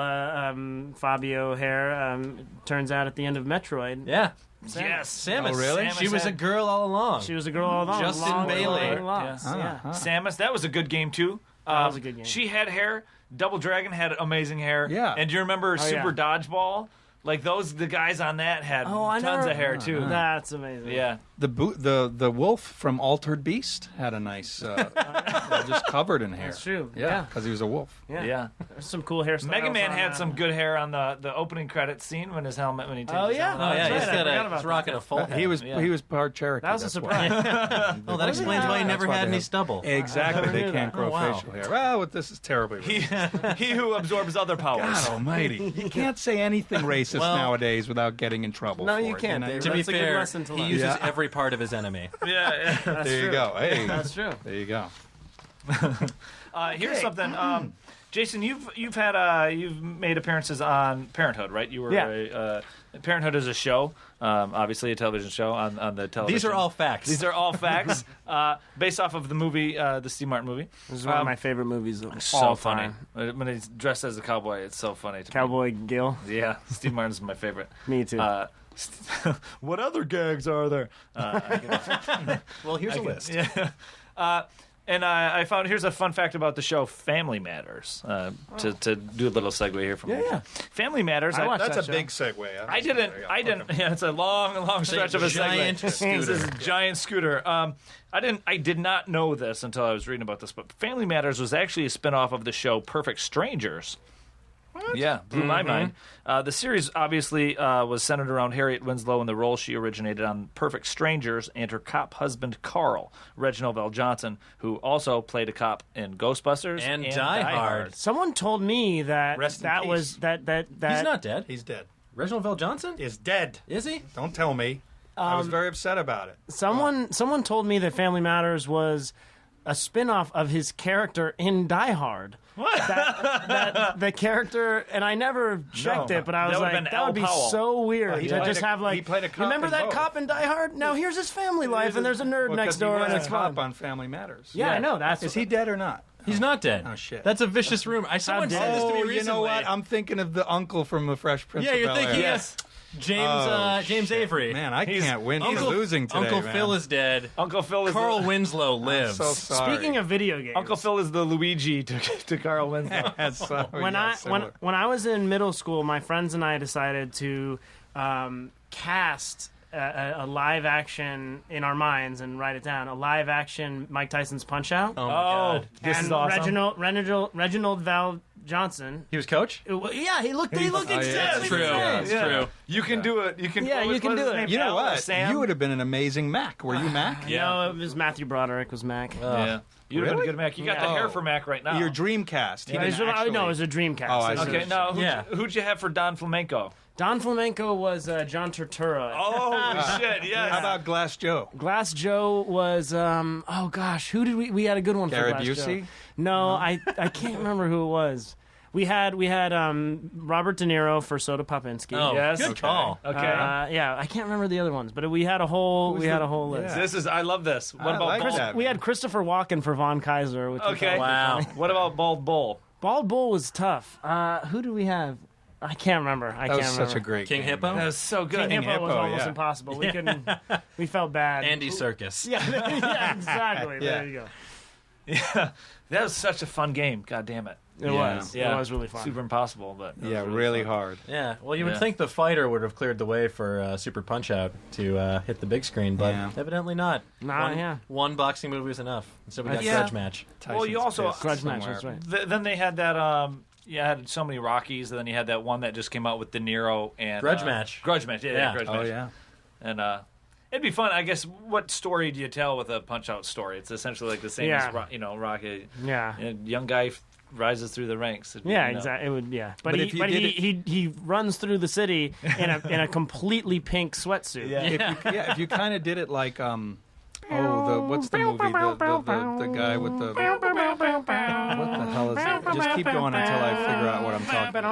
Fabio hair? Turns out at the end of Metroid. Yeah. Yes. Samus. Oh, really? She was a girl all along. She was a girl all along. Justin long, Bailey. long locks. Yeah. Yeah. Samus, that was a good game too. That was a good game. She had hair. Double Dragon had amazing hair. Yeah. And do you remember Super yeah. Dodgeball? Like the guys on that had I tons never- of hair too. That's amazing. Yeah. The wolf from Altered Beast had a nice, just covered in hair. That's true. Yeah, Yeah. because he was a wolf. Yeah. There's some cool hairstyles. Mega Man on, had some good hair on the opening credits scene when his helmet when he takes Oh, his yeah. helmet Oh off. yeah, That's right, I forgot about he's rocking a full head. He was Yeah. he was part Cherokee. That was a that's surprise. why. Oh, that explains why he That's never why had they any have- stubble. Exactly, I they knew can't that. grow Oh, wow. facial hair. Well, this is terribly racist. He who absorbs other powers. God Almighty! You can't say anything racist Well- nowadays without getting in trouble. No, for you it, can't, know? Dave. To be That's a good fair, lesson to he learn. uses Yeah. every part of his enemy. Yeah. That's There you true. go. Hey, That's true. there you go. Here's something. Jason, you've made appearances on Parenthood, right? You were Yeah. Parenthood is a show, obviously a television show on the television. These are all facts. These are all facts, based off of the movie, the Steve Martin movie. This is one of my favorite movies of So all funny time. when he's dressed as a cowboy. It's so funny. To Cowboy Gil. Me. Yeah, Steve Martin's my favorite. Me too. What other gags are there? Well, here's a list. Yeah. And I found here's a fun fact about the show Family Matters. To do a little segue here from yeah. Family Matters. I watched That's that a show. big segue. I didn't. Yeah, it's a long stretch of a giant segue. scooter. This is a giant scooter. I did not know this until I was reading about this, but Family Matters was actually a spinoff of the show Perfect Strangers. What? Yeah, blew my mind. The series obviously was centered around Harriet Winslow and the role she originated on Perfect Strangers and her cop husband Carl, Reginald Val Johnson, who also played a cop in Ghostbusters And Die Hard. Someone told me that Rest in that peace. was that He's not dead. He's dead. Reginald Val Johnson? Is dead. Is he? Don't tell me. I was very upset about it. someone told me that Family Matters was a spin-off of his character in Die Hard. What? That the character, and I never checked it, but I was That would've like, been that would Al be Powell. so weird He to played just a- have like, he played a cop remember in that both. cop in Die Hard? Now here's his family life, and there's a nerd Well, next 'cause door, he and was it's a cop fun. on Family Matters. Yeah, I know. That's Is he dead or not? He's not dead. Oh, shit. That's a vicious rumor. Someone said this to me Oh, recently. you know what? I'm thinking of the uncle from The Fresh Prince Yeah, of you're Bel-Air. thinking Yes. James shit. Avery. Man, I can't win for Uncle, losing today, Uncle man. Phil is dead. Uncle Phil is Carl the, Winslow lives. So sorry. Speaking of video games, Uncle Phil is the Luigi to Carl Winslow. That's so, when yeah, I similar. when I was in middle school, my friends and I decided to cast a live action in our minds and write it down. A live action Mike Tyson's Punch Out. Oh my Oh, god. this and is awesome. Reginald Val Johnson. He was coach? Yeah, he looked exactly yeah, the true. same. That's true. You can do it. You can. Yeah, what you was- can what was do his it. name? You know Al or what? Sam? You would have been an amazing Mac. Were you Mac? No, it was Matthew Broderick was Mac. Yeah. You'd have been a Really? good Mac. You got the Yeah. hair for Mac right now. Your Dreamcast. He No, didn't it was, actually- no, it was a Dreamcast. Oh, I It was- see. Okay, now Yeah. who'd you have for Don Flamenco? Don Flamenco was John Turturro. Oh shit! Yes. How about Glass Joe? Glass Joe was oh gosh, who did we had a good one Gary for Glass Busey? Joe. No, I can't remember who it was. We had Robert De Niro for Soda Popinski. Oh, Yes. good Okay. call. Okay. Yeah, I can't remember the other ones, but we had a whole list. yeah. This is. I love this. What I about like Bald? that. We had Christopher Walken for Von Kaiser, which was Okay. Wow. What about Bald Bull? Bald Bull was tough. Who did we have? I can't remember. That was such a great King game, Hippo? man. That was so good. King Hippo was Hippo, almost yeah. impossible. We couldn't. We felt bad. Andy Serkis. Yeah, yeah, exactly. Yeah. There you go. Yeah, that was such a fun game. God damn it. It Yeah. was. Yeah. It was really fun. Super impossible, but it Yeah, was really fun. hard. Yeah, well, you would Yeah. think the fighter would have cleared the way for Super Punch Out to hit the big screen, but Yeah. evidently not. Nah, yeah. One boxing movie was enough. So we got Yeah. Grudge Match. Well, you Tyson's also- pissed Grudge match. somewhere. That's right. Then they had that. You had so many Rockies, and then you had that one that just came out with De Niro and Grudge Match. Grudge Match, yeah, Yeah. Grudge Oh Match. yeah. And it'd be fun, I guess. What story do you tell with a Punch Out story? It's essentially like the same Yeah. as Rocky. Yeah. A young guy rises through the ranks. Yeah, exactly. It would. Yeah, but, But if you did he runs through the city in a completely pink swetsuit. Yeah. If you kind of did it like what's the movie? The guy with the what the hell is it? just keep going until I figure out what I'm talking about.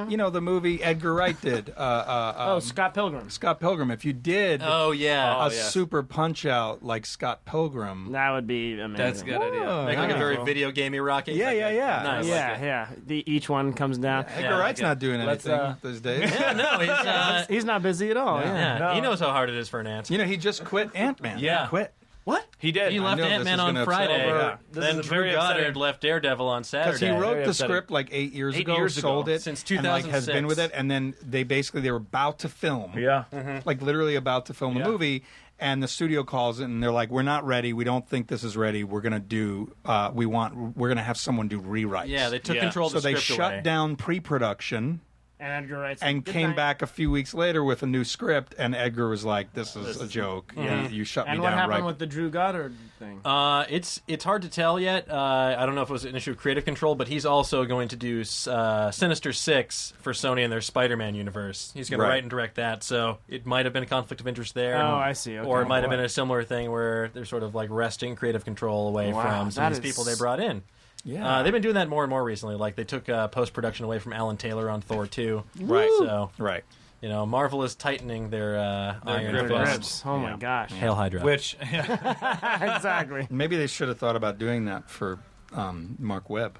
You know, the movie Edgar Wright did. Scott Pilgrim. Scott Pilgrim. If you did a super Punch-Out like Scott Pilgrim. That would be amazing. That's a good idea. Make like a very video gamey Rocky. Yeah. Nice. Yeah. Each one comes down. Edgar Wright's not doing anything these days. Yeah, no, He's not busy at all. yeah. He knows how hard it is for an ant. You know, he just quit Ant-Man. Yeah. Quit. What? He did. He left know this Ant-Man is on gonna upset Friday. you. Yeah. Then This is Drew very Goddard upsetting. left Daredevil on Because he Saturday. wrote Very the upsetting. script like 8 years 8 ago, years ago. sold it, Since and like has 2006. been with it, and then they were about to film. Yeah. Like literally about to film the Yeah. movie, and the studio calls it and they're like, "We're not ready. We don't think this is ready. We're gonna do. We're gonna have someone do rewrites." Yeah, they took Yeah. control of so the they script shut away. down pre-production And Edgar Wright said, and "Good came night." back a few weeks later with a new script. And Edgar was like, "This is a joke. You shut me And down." what happened right. with the Drew Goddard thing? It's hard to tell yet. I don't know if it was an issue of creative control, but he's also going to do Sinister Six for Sony and their Spider-Man universe. He's going to Right. write and direct that, so it might have been a conflict of interest there. Oh, I see. Okay. Or it might have Boy. been a similar thing where they're sort of like wresting creative control away Wow, from some of that these is- people they brought in. Yeah. They've been doing that more and more recently. Like they took post-production away from Alan Taylor on Thor 2. Right. So, Right. Marvel is tightening their iron grip fist. Ribs. Oh my gosh. Hail Hydra. Which, Exactly. Maybe they should have thought about doing that for Mark Webb.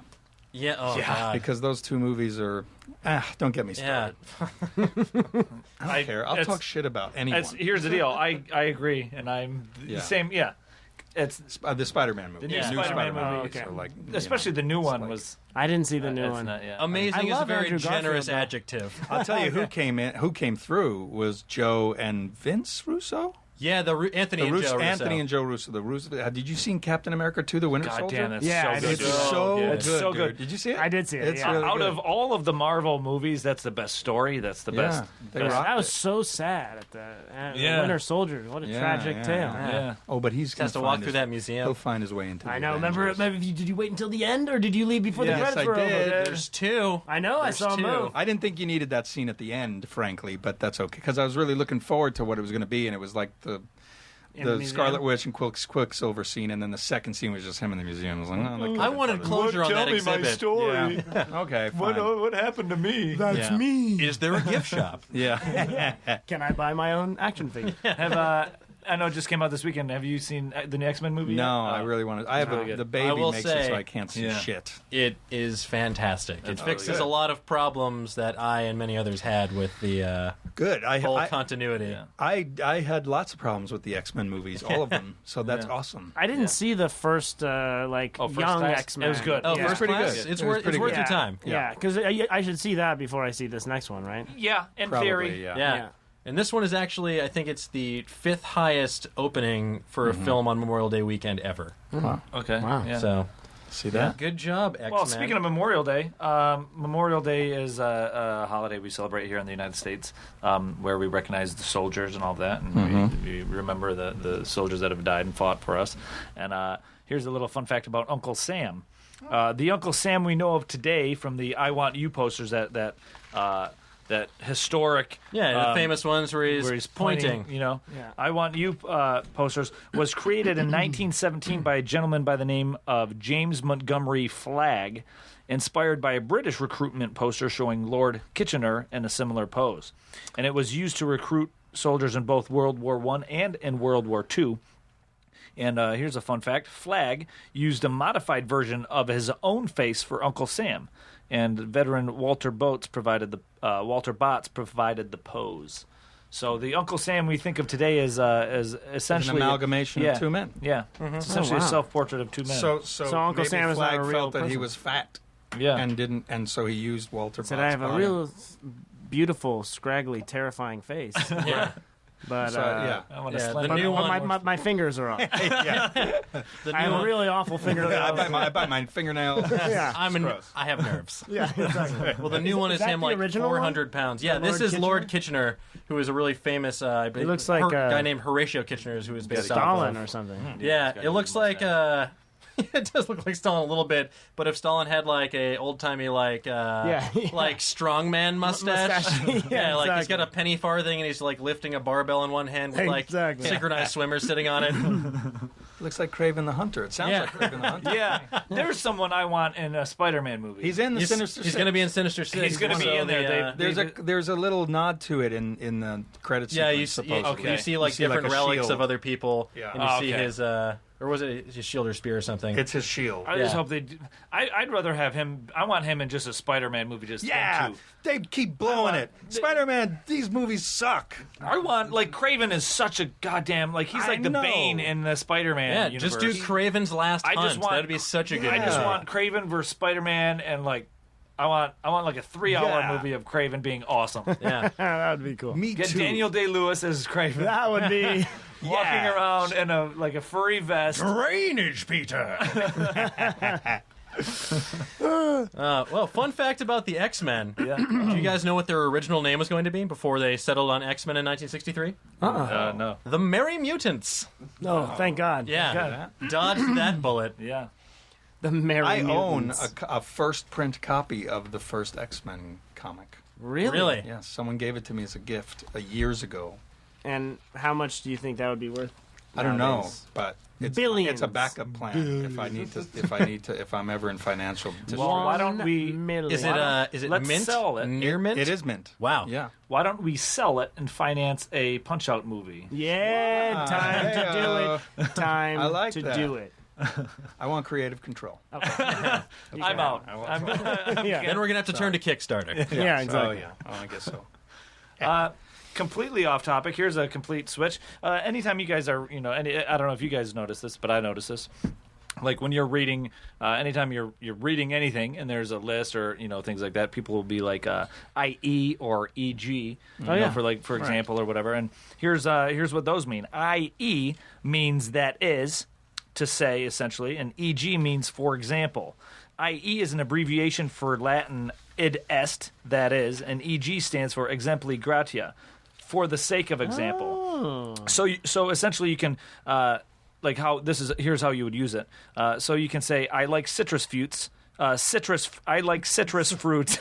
Yeah. Oh, God. Because those two movies are. Don't get me Yeah. started. I don't care. I'll it's- talk shit about anyone. here's the deal. I agree, and I'm the Yeah. same. Yeah. It's The Spider-Man movie. The new New Spider-Man movie. movies Okay. are like, especially the new one like- was. I didn't see the new it's one. not- yeah. Amazing I is a love very Andrew Garfield, generous though. adjective. I'll tell you who came through was Joe and Vince Russo. Yeah, Anthony and Joe Russo. Anthony and Joe Russo. The Russo. Did you see Captain America 2: The Winter God Soldier? damn, that's Yeah, I so did. good. It's so good. good. It's so good. Dude. Did you see it? I did see it, It's yeah. really Out good. of all of the Marvel movies, that's the best story. That's the best. they best- rocked That was it. so sad at the Yeah. Winter Soldier. What a Yeah, tragic yeah, tale. Yeah. Oh, but he's Has to gonna walk find through his- that museum. He'll find his way into. I the know. Avengers. Remember, did you wait until the end, or did you leave before the Yes, credits I were did. over? There's two. I know. There's I saw two. them both. I didn't think you needed that scene at the end, frankly, but that's okay because I was really looking forward to what it was going to be, and it was like the In the museum? Scarlet Witch and Quicksilver scene, and then the second scene was just him in the museum. I was like, oh, I wanted closure on that exhibit. story. Yeah. Okay, fine. What happened to me? Yeah. me. Is there a gift shop? Yeah. Can I buy my own action figure? Have I know it just came out this weekend. Have you seen the new X-Men movie? No, yet? I really want to. I have really good. the I baby will makes say- it so I can't see Yeah. shit. It is fantastic. It fixes good. a lot of problems that I and many others had with the Good. whole continuity. Yeah. I had lots of problems with the X-Men movies, all of them. So that's awesome. I didn't see the first First young class? X-Men. It was good. Oh, yeah. first pretty class? good. It's It was worth pretty your good. time. Yeah, because I should see that before I see this next one, right? Yeah, in Probably, theory. yeah. Yeah. Yeah. And this one is actually, I think it's the 5th highest opening for a film on Memorial Day weekend ever. Okay. Wow. Yeah. So, See that? good job, X-Men. Well, speaking of Memorial Day, Memorial Day is a holiday we celebrate here in the United States, where we recognize the soldiers and all that, and we remember the soldiers that have died and fought for us. And here's a little fun fact about Uncle Sam. The Uncle Sam we know of today from the "I Want You" posters that historic the famous ones where he's pointing. you know, Yeah. "I Want You" posters was created in 1917 by a gentleman by the name of James Montgomery Flagg, inspired by a British recruitment poster showing Lord Kitchener in a similar pose. And it was used to recruit soldiers in both World War I and in World War II. And here's a fun fact. Flagg used a modified version of his own face for Uncle Sam. And veteran Walter Botts provided the pose. So the Uncle Sam we think of today is essentially An amalgamation of two men. Yeah, it's essentially wow. a self-portrait of two men. So Uncle maybe Sam is not Flagg a real felt that he person. was fat yeah, and so he used Walter. Said Botts' I have a body. real beautiful, scraggly, terrifying face. Yeah. But So, yeah. I want to Yeah, slam the it. new but one. my fingers are off. The I have new a one. really awful fingernail. I bite my fingernails. Yeah. I have nerves. Yeah, exactly. Well, the new one is that him the like original one? 400 pounds. Yeah, this Lord is Lord Kitchener, who is a really famous. It looks like, guy named Horatio Kitchener, who is based Stalin off or something. Yeah, it looks like. It does look like Stalin a little bit, but if Stalin had like a old timey like Yeah. like strongman mustache, Mustache. Yeah, like he's exactly. got a penny farthing and he's like lifting a barbell in one hand with like Exactly. synchronized swimmers sitting on it. Looks like Kraven the Hunter. It sounds like Kraven the Hunter. Yeah, there's someone I want in a Spider-Man movie. He's in the Sinister He's Six. going to be in Sinister Six. He's going to be in there. There's a little nod to it in the credits. Yeah, you sequence, supposedly. you see like You see, different like, a relics shield. of other people, Yeah. and you see okay. his, or was it his shield or spear or something? It's his shield. I just Yeah. hope they. I'd rather have him. I want him in just a Spider-Man movie. Just Yeah, them two. they keep blowing it. Spider-Man, these movies suck. I want Kraven is such a goddamn he's I like the know. Bane in the Spider-Man yeah, universe. just do Kraven's Last I Hunt. just want That'd be such a good I just movie. want Kraven versus Spider-Man and I want like a 3-hour Yeah. movie of Kraven being awesome. Yeah. that would be cool. Me Get too. Daniel Day-Lewis as Kraven. That would be. Walking around in a furry vest. Drainage, Peter. Well, fun fact about the X-Men. Yeah. Do you guys know what their original name was going to be before they settled on X-Men in 1963? No. The Merry Mutants. No, thank God. Yeah. Dodged that bullet. Yeah. The Merry I own Mutants. a first print copy of the first X-Men comic. Really? Yeah, someone gave it to me as a gift years ago. And how much do you think that would be worth? I don't know, nowadays? but it's Billions. a backup plan if I'm ever in financial distress. Well, why don't we? Million. Is it Let's mint? sell it. Near mint? It is mint. Wow. Yeah. Why don't we sell it and finance a Punch-Out movie? Yeah, time to do it. Time I like to that. do it. I want creative control. I'm out. Yeah, Then we're going to have to turn to Kickstarter. yeah, exactly. Oh, yeah. Oh, I guess so. Completely off topic. Here's a complete switch. Anytime you guys are, I don't know if you guys notice this, but I notice this. Like when you're reading, anytime you're reading anything, and there's a list or things like that, people will be like IE or EG, for example or whatever. And here's what those mean. IE means that is, to say essentially, and EG means for example. IE is an abbreviation for Latin id est, that is, and EG stands for exempli gratia, for the sake of example. So essentially you can here's how you would use it. So you can say I like citrus fruits. I like citrus fruit.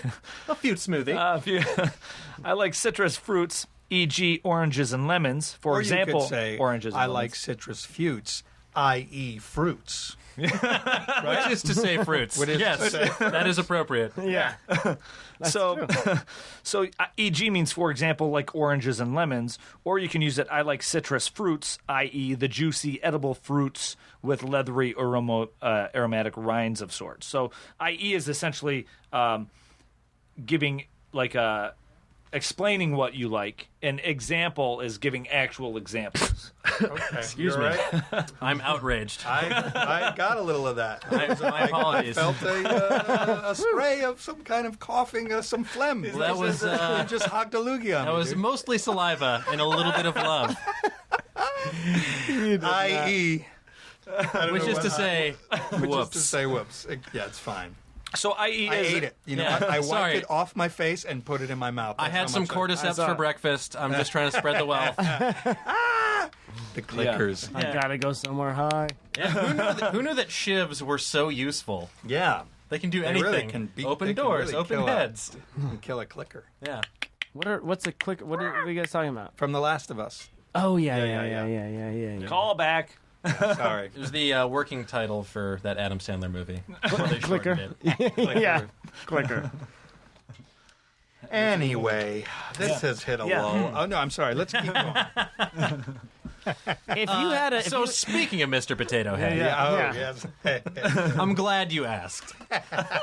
A few smoothie. I like citrus fruits, e.g., oranges and lemons. For Or example, you could say, oranges. And I lemons. like citrus fruits, i.e., fruits. Which is to say fruits. Yes, that is appropriate. Yeah. So EG means, for example, like oranges and lemons, or you can use it, I like citrus fruits, i.e. the juicy edible fruits with leathery aromatic rinds of sorts. So IE is essentially giving explaining what you like. An example is giving actual examples. Okay. Excuse me. Right. I'm outraged. I got a little of that. My apologies. I felt a spray of some kind of coughing, some phlegm. Well, that was, you just hocked a loogie on That me, was dude. mostly saliva and a little bit of love. I.e. Which is to say, Which is whoops. to say whoops. Yeah, it's fine. So IE I is ate it. You know, Yeah, I wiped sorry. it off my face and put it in my mouth. I That's had how some much cordyceps for breakfast. I'm just trying to spread the wealth. the clickers. I gotta go somewhere high. Yeah, who knew that shivs were so useful? Yeah. They can do They anything. really can beat, Open they can doors, really open kill heads. kill a clicker. Yeah. What's a click? What are you guys talking about? From The Last of Us. Oh yeah. call back. It Sorry. was the working title for that Adam Sandler movie. They Clicker. shortened it. Yeah, clicker. Anyway, this has hit a Yeah. low. Oh, no, I'm sorry. Let's keep going. If you had a, So speaking of Mr. Potato Head, Yes. I'm glad you asked.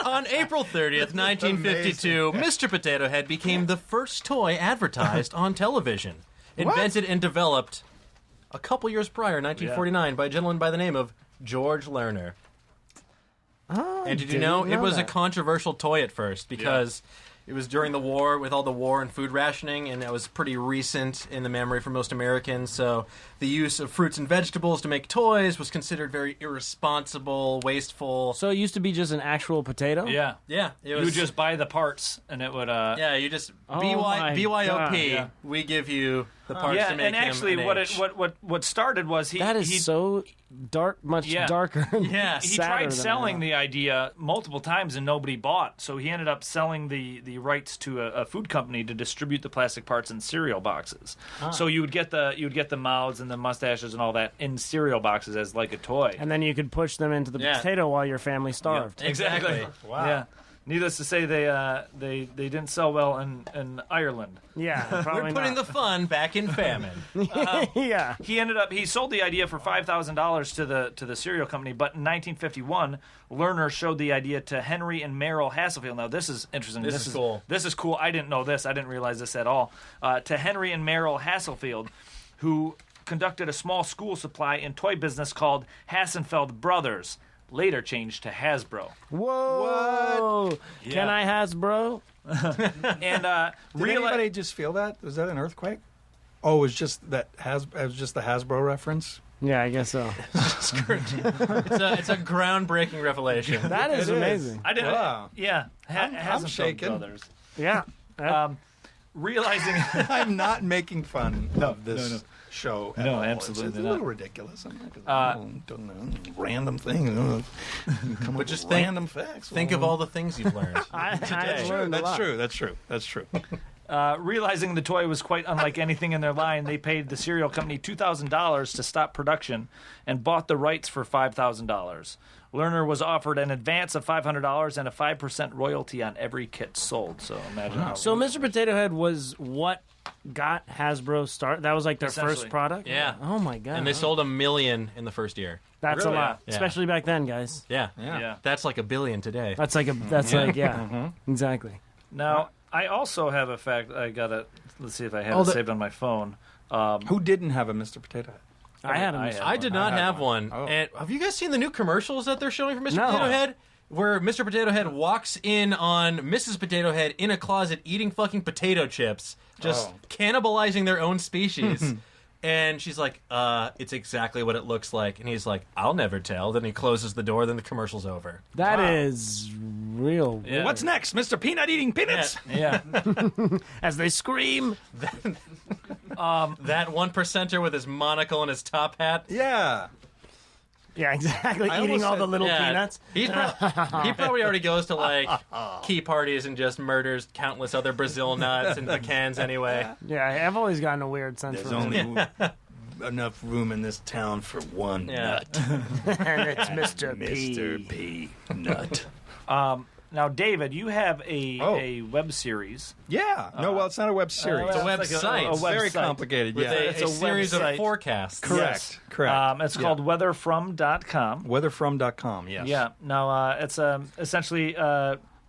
On April 30th, 1952, Mr. Potato Head became the first toy advertised on television. Invented and developed a couple years prior, 1949, by a gentleman by the name of George Lerner. And did you know it was a controversial toy at first because it was during the war with all the war and food rationing, and that was pretty recent in the memory for most Americans. So the use of fruits and vegetables to make toys was considered very irresponsible, wasteful. So it used to be just an actual potato. Yeah. Yeah, it You was. would just buy the parts, and it would. Yeah, you just Oh my BYOP. God, yeah. We give you the parts to make and actually, him what started was he so dark, much darker. Yeah. he tried selling the idea multiple times and nobody bought, so he ended up selling the rights to a food company to distribute the plastic parts in cereal boxes. So you would get the mouths and the mustaches and all that in cereal boxes as like a toy. And then you could push them into the potato while your family starved. Exactly. Wow. Yeah. Needless to say, they didn't sell well in Ireland. Yeah, probably We're putting not. the fun back in famine. Yeah. He sold the idea for $5,000 to the cereal company, but in 1951, Lerner showed the idea to Henry and Merrill Hasselfield. Now this is interesting. This is cool. This is cool. I didn't know this. I didn't realize this at all. To Henry and Merrill Hasselfield, who conducted a small school supply and toy business called Hassenfeld Brothers, later changed to Hasbro. Whoa! What? Can I Hasbro? And Did anybody just feel that? Was that an earthquake? Oh, it was just the Hasbro reference. Yeah, I guess so. It's a groundbreaking revelation. That is amazing. I didn't. Wow. Yeah, I'm Hassenfeld shaken. Brothers. Yeah. Realizing. I'm not making fun of this show at all. Absolutely It's a not. little ridiculous. I'm not don't know, random thing. Come But just with random facts. Think of all the things you've learned. I learned a lot. That's true. Realizing the toy was quite unlike anything in their line, they paid the cereal company $2,000 to stop production and bought the rights for $5,000. Lerner was offered an advance of $500 and a 5% royalty on every kit sold. So imagine how. So Mr. Potato Head was what got Hasbro started? That was like their Essentially. first product? Yeah. Oh, my God. And they sold 1 million in the first year. That's Really? a lot. Yeah. Especially back then, guys. Yeah. Yeah. That's like $1 billion today. That's like exactly. Now, I also have a fact. Let's see if I have Oh, it saved on my phone. Who didn't have a Mr. Potato Head? I had him. I did not have one. Oh. And have you guys seen the new commercials that they're showing for Mr. No. Potato Head? Where Mr. Potato Head walks in on Mrs. Potato Head in a closet eating fucking potato chips, just cannibalizing their own species. And she's like, it's exactly what it looks like. And he's like, I'll never tell. Then he closes the door, then the commercial's over. That is real. Yeah. What's next, Mr. Peanut eating peanuts? Yeah. As they scream. That one percenter with his monocle and his top hat. Yeah. Yeah, exactly. I Eating almost all said- the little peanuts. He probably already goes to like key parties and just murders countless other Brazil nuts and pecans anyway. Yeah, I've always gotten a weird sense There's from him. only enough room in this town for one Yeah. nut. And it's Mr. P. Mr. P. Nut. Now, David, you have a web series. Yeah. No, well, it's not a web series. It's a It's like website. It's very website. complicated. With Yeah. It's a a series website. of forecasts. Correct. It's called weatherfrom.com. Weatherfrom.com, yes. Yeah. Now, it's essentially.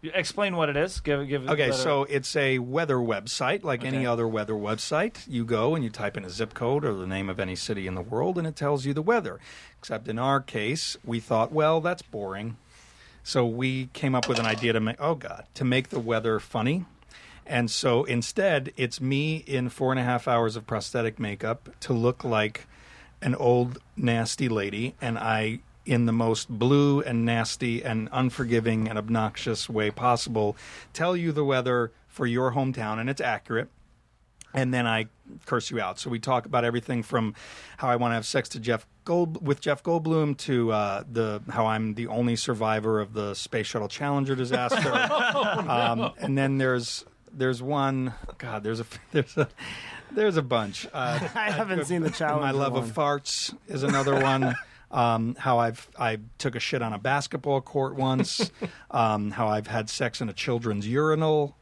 Explain what it is. Give. Okay, so it's a weather website, like any other weather website. You go and you type in a zip code or the name of any city in the world, and it tells you the weather. Except in our case, we thought, well, that's boring. So we came up with an idea to make the weather funny. And so instead, it's me in 4.5 hours of prosthetic makeup to look like an old, nasty lady, and I, in the most blue and nasty and unforgiving and obnoxious way possible, tell you the weather for your hometown, and it's accurate. And then I curse you out. So we talk about everything from how I want to have sex to Jeff Goldblum to how I'm the only survivor of the Space Shuttle Challenger disaster. And then there's one. God, there's a bunch. I haven't seen the challenge. My love of farts is another one. How I took a shit on a basketball court once. How I've had sex in a children's urinal.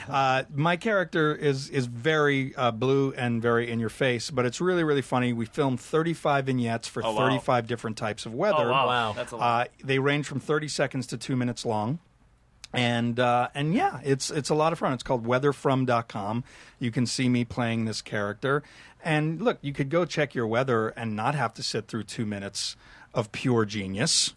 My character is very blue and very in your face, but it's really, really funny. We filmed 35 vignettes for 35 different types of weather. Oh, wow. Wow. That's a lot. They range from 30 seconds to 2 minutes long. And yeah, it's a lot of fun. It's called weatherfrom.com. You can see me playing this character. And look, you could go check your weather and not have to sit through 2 minutes of pure genius.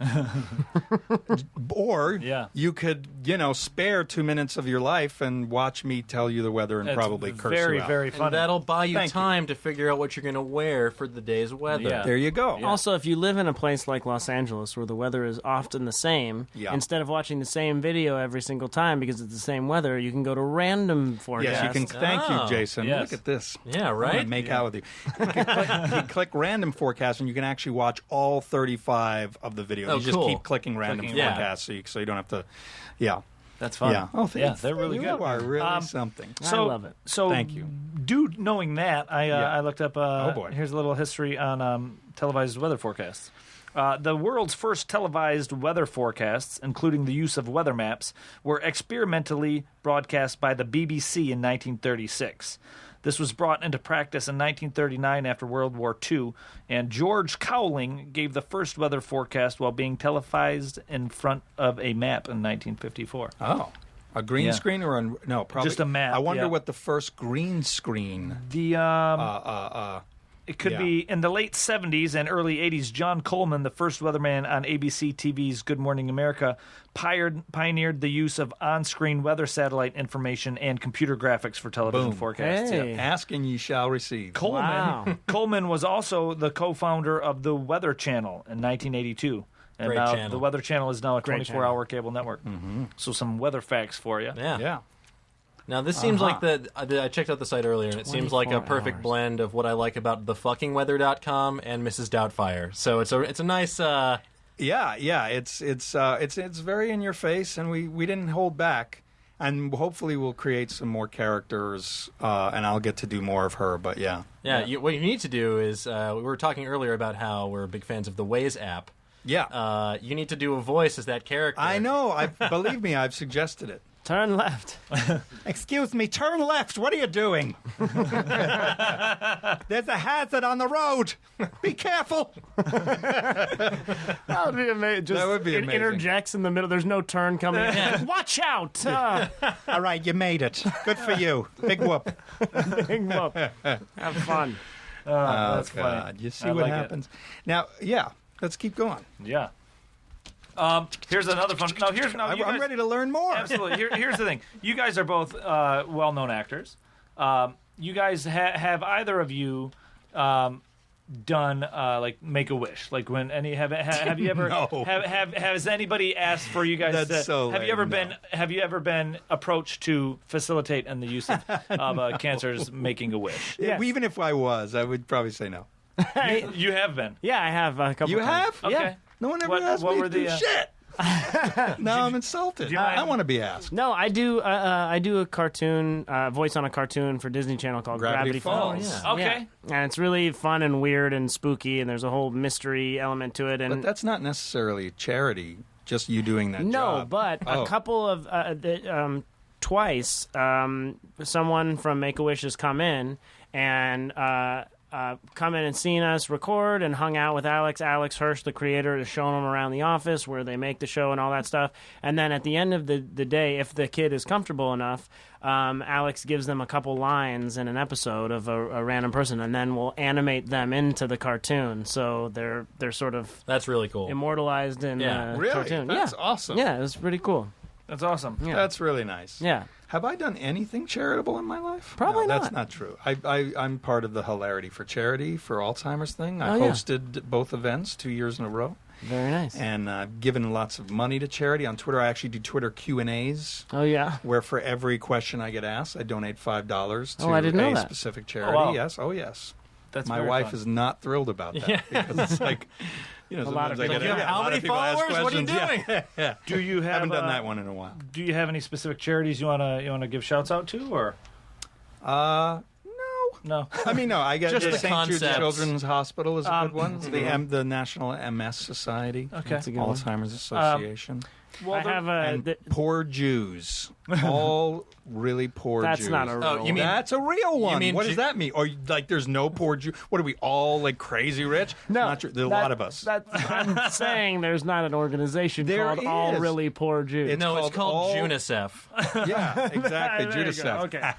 Or you could, spare 2 minutes of your life and watch me tell you the weather and probably curse very, you out. very funny. And that'll buy you time to figure out what you're going to wear for the day's weather. Yeah. There you go. Also, if you live in a place like Los Angeles where the weather is often the same, instead of watching the same video every single time because it's the same weather, you can go to random forecasts. Yes, you can. Thank you, Jason. Yes. Look at this. Yeah, I right? want to make out with you. You can click random forecast, and you can actually watch all 35 of the videos. Oh, you just cool. keep clicking random forecasts, so you don't have to. Yeah. That's fun. Yeah. Oh, yeah, they're really good. You are really something. I love it. So, thank you. Knowing that, I looked up. Oh boy. Here's a little history on televised weather forecasts. The world's first televised weather forecasts, including the use of weather maps, were experimentally broadcast by the BBC in 1936. This was brought into practice in 1939 after World War II, and George Cowling gave the first weather forecast while being televised in front of a map in 1954. Oh. A green screen or no? Probably just a map. I wonder what the first green screen. It could be in the late 70s and early 80s. John Coleman, the first weatherman on ABC TV's Good Morning America, pioneered the use of on-screen weather satellite information and computer graphics for television forecasts. Hey. Yeah. Ask and ye shall receive. Coleman was also the co-founder of the Weather Channel in 1982. And Great now channel. the Weather Channel is now a Great 24-hour cable network. Mm-hmm. So some weather facts for you. Yeah. Now, this seems like I checked out the site earlier, and it seems like a perfect blend of what I like about thefuckingweather.com and Mrs. Doubtfire. So it's a nice... It's very in your face, and we didn't hold back. And hopefully we'll create some more characters, and I'll get to do more of her, but yeah. What you need to do is, we were talking earlier about how we're big fans of the Waze app. Yeah. You need to do a voice as that character. I know. Believe me, I've suggested it. Turn left. Excuse me, turn left. What are you doing? There's a hazard on the road. Be careful. That would be amazing. Just That would be it amazing. interjects in the middle. There's no turn coming. Watch out! All right, you made it. Good for you. Big whoop. Big whoop. Have fun. That's funny. God. You see I what like it. happens. Now, let's keep going. Yeah. Here's another fun. No, here's no. I'm ready to learn more. Absolutely. Here's the thing. You guys are both well-known actors. You guys have either of you done like Make-A-Wish? Like when have you ever No. has anybody asked for you guys? That's so have you ever lame, have you ever been approached to facilitate in the use of cancers making a wish? Yes. Even if I was, I would probably say no. You have been. Yeah, I have a couple You times. have? Okay. Yeah. No one ever What- asked what me were to do the, shit. Now I'm insulted. you mind- I want to be asked. No, I do a cartoon, voice on a cartoon for Disney Channel called Gravity Gravity Falls. Falls. Yeah. Okay. And it's really fun and weird and spooky, and there's a whole mystery element to it. And But that's not necessarily charity, just you doing that no, job. but Oh. a couple of twice, someone from Make-A-Wish has come in and come in and seen us record and hung out with Alex Hirsch, the creator, has shown them around the office where they make the show and all that stuff. And then at the end of the day, if the kid is comfortable enough, Alex gives them a couple lines in an episode of a random person, and then we'll animate them into the cartoon. So they're sort of That's really cool. immortalized in Yeah. the Really? cartoon. That's yeah. awesome. Yeah, it was pretty cool. That's awesome. Yeah. That's really nice. Yeah. Have I done anything charitable in my life? Probably no, not. That's not true. I'm part of the Hilarity for Charity for Alzheimer's thing. I Oh, yeah. hosted both events 2 years in a row, Very nice. and I've given lots of money to charity. On Twitter, I actually do Twitter Q&As, Oh, yeah. where for every question I get asked, I donate $5 to Oh, I didn't know a that. specific charity. wow. Yes, oh yes. That's My very wife fun. is not thrilled about that because it's like, lot of sometimes I people- get How a lot many of people ask followers? What are you questions. doing? Yeah. Do you have? Haven't done that one in a while. Do you have any specific charities you wanna give shouts out to, or No. no? I mean, no. I get Just the the St. Jude concepts. Children's Hospital is a good one. The National MS Society, Okay. That's a good one. Alzheimer's Association, I have a. and poor Jews. All really poor That's Jews. not a real Oh, you mean- That's a real one. mean What does Ju- that mean? Or like, there's no poor Jew? What are we all like crazy rich? Not true. There are a lot of us. I'm saying there's not an organization There called All is. Really Poor Jews. It's No, it's called all- UNICEF. Yeah, exactly. There you Judas go. F. Okay.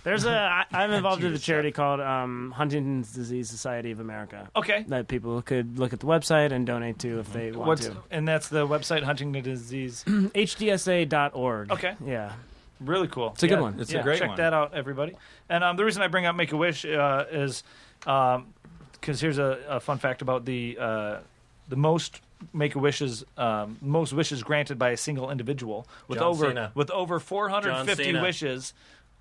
I'm involved with a charity called Huntington's Disease Society of America. Okay. That people could look at the website and donate to if they want to. And that's the website, Huntington Disease. HDSA.org. Okay. Yeah. Really cool. It's a good one. It's a great check one. Check that out, everybody. And the reason I bring up Make-A-Wish is because here's a fun fact about the most Make-A-Wishes, most wishes granted by a single individual with John over Cena. with over 450 wishes.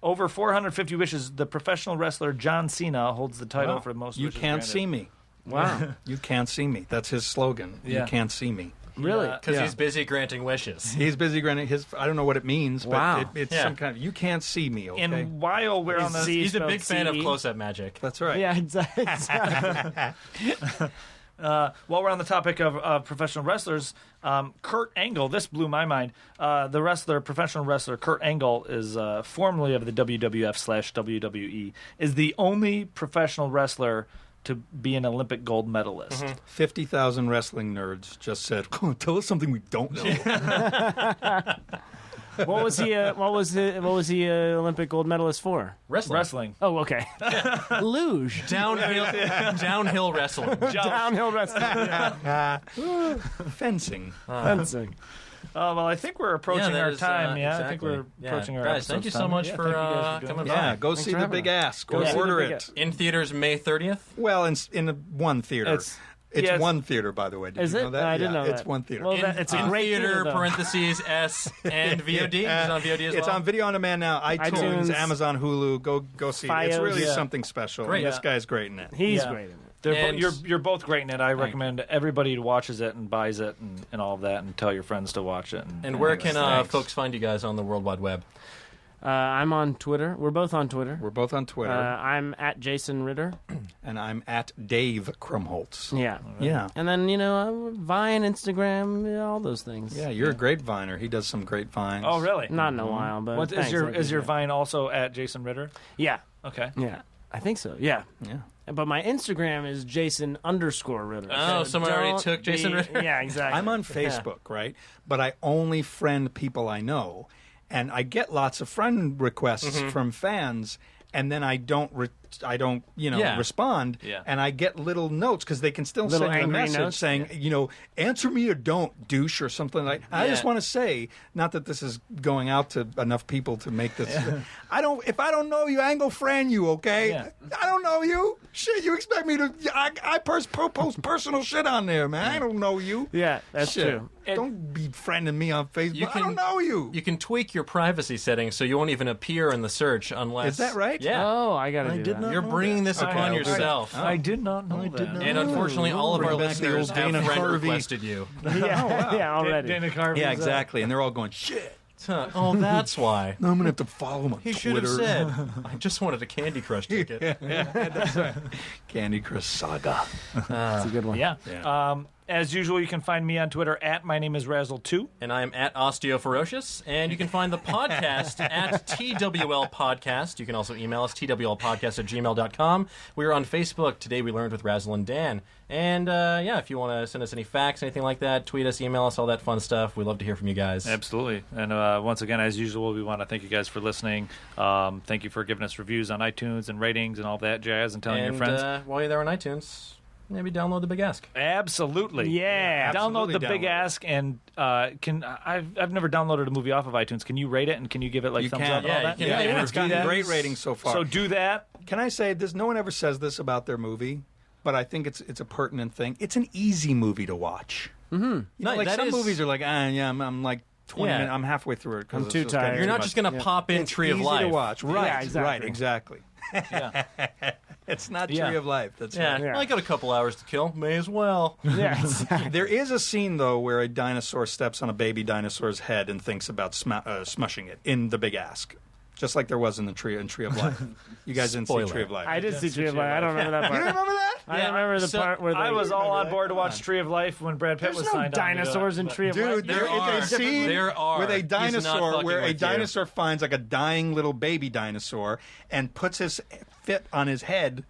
Over 450 wishes. The professional wrestler John Cena holds the title Wow. for most You wishes can't granted. see me. Wow. You can't see me. That's his slogan. Yeah. You can't see me. Really? Because Yeah. he's busy granting wishes. He's busy granting his. I don't know what it means, but Wow. it's Yeah. some kind of. You can't see me. Okay. And while we're on the He's a big fan of CE. close-up magic. That's right. Yeah, exactly. while we're on the topic of professional wrestlers, Kurt Angle, this blew my mind. The professional wrestler Kurt Angle is formerly of the WWF/WWE, is the only professional wrestler to be an Olympic gold medalist. 50,000 wrestling nerds just said, "Tell us something we don't know." What was he? What was he? Olympic gold medalist for? Wrestling. Oh, okay. Luge. Downhill wrestling. Downhill wrestling. Fencing. Fencing. Well, I think we're approaching that our is, time. I think exactly. we're approaching our Guys, thank episode's you so time. much Yeah, for thank you guys for doing coming this. by. Yeah, go see for the having big us. ass. Go Yeah. order See the big it. In theaters May 30th. Well, in one theater. It's one theater, by the way. Did Is you it? know that? I didn't know that. It's one theater. Well, it's a in great theater, though. parentheses, S, and VOD. It's on VOD as well. It's on video on demand now. iTunes, iTunes, Amazon, Hulu. Go see it. It's Fios. really Yeah. something special. Great. This guy's great in it. He's Yeah. great in it. And- You're both great in it. I recommend everybody watches it and buys it and all of that, and tell your friends to watch it. And where can Thanks. folks find you guys on the World Wide Web? I'm on Twitter. We're both on Twitter. We're both on Twitter, I'm at Jason Ritter. and I'm at Dave Krumholtz. Yeah. Yeah. And then, Vine, Instagram, all those things. Yeah, you're a great viner. He does some great vines. Oh, really? Not in a while, but What is thanks, I your appreciate it. Vine also at Jason Ritter? Yeah. Okay. Yeah. I think so. Yeah. Yeah. But my Instagram is Jason_Ritter. Oh, someone already Don't took Jason be- Ritter? Yeah, exactly. I'm on Facebook, right? But I only friend people I know, and I get lots of friend requests from fans, and then I don't Yeah. respond, Yeah. and I get little notes because they can still Little send you a angry message notes? saying, answer me or don't, douche, or something like. I just want to say, not that this is going out to enough people to make this. If I don't know you, I ain't gonna friend you, okay? Yeah. I don't know you. Shit, you expect me to? I post personal shit on there, man. I don't know you. Yeah, that's Shit. true. Don't be friending me on Facebook. I don't know you. You can tweak your privacy settings so you won't even appear in the search unless. Is that right? Yeah. Oh, I got to do did that. not You're know bringing that. this Okay, upon okay. yourself. I did not know that. did not. And unfortunately, all of Bring our back the listeners old have Dana friend Harvey. requested you. Yeah, yeah, already. Dana Carvey. Yeah, exactly. And they're all going, shit. Oh, that's why. No, I'm going to have to follow him on He Twitter. should have said, I just wanted a Candy Crush ticket. Candy Crush Saga. That's a good one. Yeah. Yeah. As usual, you can find me on Twitter at my name is Razzle2. And I'm at OsteoFerocious. And you can find the podcast at TWL Podcast. You can also email us, twlpodcast@gmail.com. We're on Facebook. Today we learned with Razzle and Dan. And, if you want to send us any facts, anything like that, tweet us, email us, all that fun stuff. We'd love to hear from you guys. Absolutely. And once again, as usual, we want to thank you guys for listening. Thank you for giving us reviews on iTunes and ratings and all that jazz and telling your friends. While you're there on iTunes, maybe download the Big Ask. Absolutely. Yeah. Download the Absolutely Big download it. Ask, and I've never downloaded a movie off of iTunes. Can you rate it, and can you give it You thumbs can. up and all Yeah, that? you can. Yeah, Yeah, it's do gotten that. great ratings so far. So do that. Can I say this? No one ever says this about their movie, but I think it's a pertinent thing. It's an easy movie to watch. Mm-hmm. No, like that some is- movies are like, I'm like 20 Yeah. minutes. I'm halfway through it. 'cause I'm it's too just getting tired. You're too not much. just going to pop in It's Tree of easy Life. to watch. Right, Yeah, exactly. right, exactly. Yeah. It's not Yeah. Tree of Life. That's Yeah, right. Yeah. I got a couple hours to kill. May as well. Yeah, exactly. There is a scene, though, where a dinosaur steps on a baby dinosaur's head and thinks about smushing it in The Big Ask. Just like there was in Tree of Life. You guys didn't Spoiler. see Tree of Life. I did see Tree of Life. I don't remember that You part. don't remember that? I don't remember the so part where I was all on board to watch on. Tree of Life when Brad Pitt There's was no signed on to do it, dinosaurs in but- Tree of Life. Dude, there There is a are. scene There are. with a He's not dinosaur fucking where a with you. dinosaur finds like a dying little baby dinosaur and puts his foot on his head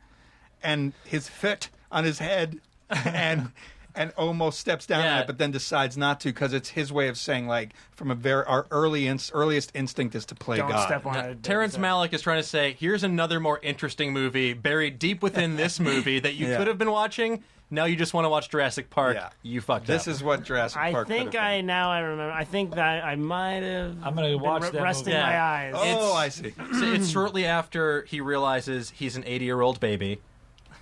and his foot on his head and and almost steps down on it, but then decides not to because it's his way of saying, like, from our earliest instinct is to play Don't God. step on it. Terrence Malick is trying to say, here's another more interesting movie buried deep within this movie that you could have been watching. Now you just want to watch Jurassic Park. Yeah. You fucked up. This is what Jurassic Park I think could have been. I remember. I think that I might have. I'm going to watch that resting movie. my eyes. Oh, I see. So it's shortly after he realizes he's an 80-year-old baby.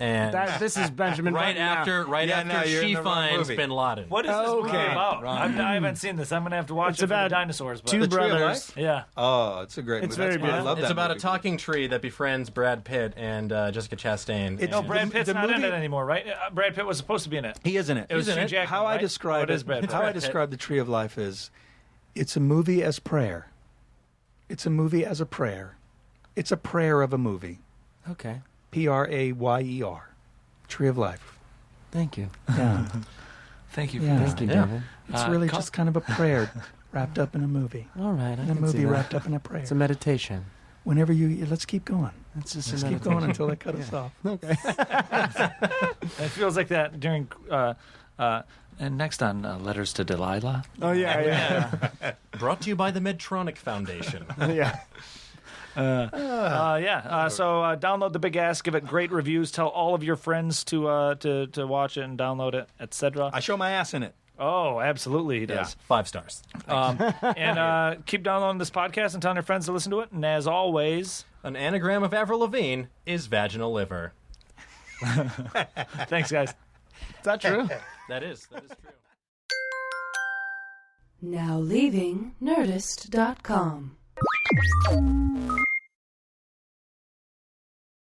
And This is Benjamin right Button now. Yeah, no, after you're in she the wrong finds movie. Bin Laden. What is this movie Okay. about? I haven't seen this. I'm going to have to watch It's it for the about dinosaurs. But two The Tree of brothers. Life? yeah. Oh, it's a great It's movie. very That's why I beautiful. love It's that about movie. a talking tree that befriends Brad Pitt and Jessica Chastain. It's- No, And- Brad Pitt's the not in movie- it anymore, right? Brad Pitt was supposed to be in it. He is in it. It was He's in Hugh it. Jackman, How I right? describe What is Brad Pitt? how I describe the Tree of Life is, it's a movie as prayer. It's a movie as a prayer. It's a prayer of a movie. Okay. Prayer. Tree of Life. Thank you. Yeah, Thank you for Yeah. that. Thank you, Yeah. David. it's really just kind of a prayer wrapped up in a movie. All right. I In a can see movie that. wrapped up in a prayer. It's a meditation. Whenever let's keep going. It's just Let's a keep meditation. going until they cut us off. Okay. It feels like that during. And next on Letters to Delilah. Oh yeah. Brought to you by the Medtronic Foundation. Yeah. So download The Big Ass, give it great reviews, tell all of your friends to watch it and download it, etc. I show my ass in it. Oh, absolutely, he does. 5 stars. And keep downloading this podcast and telling your friends to listen to it. And as always, An anagram of Avril Lavigne is vaginal liver. thanks, guys. Is that true? That is true. Now leaving Nerdist.com.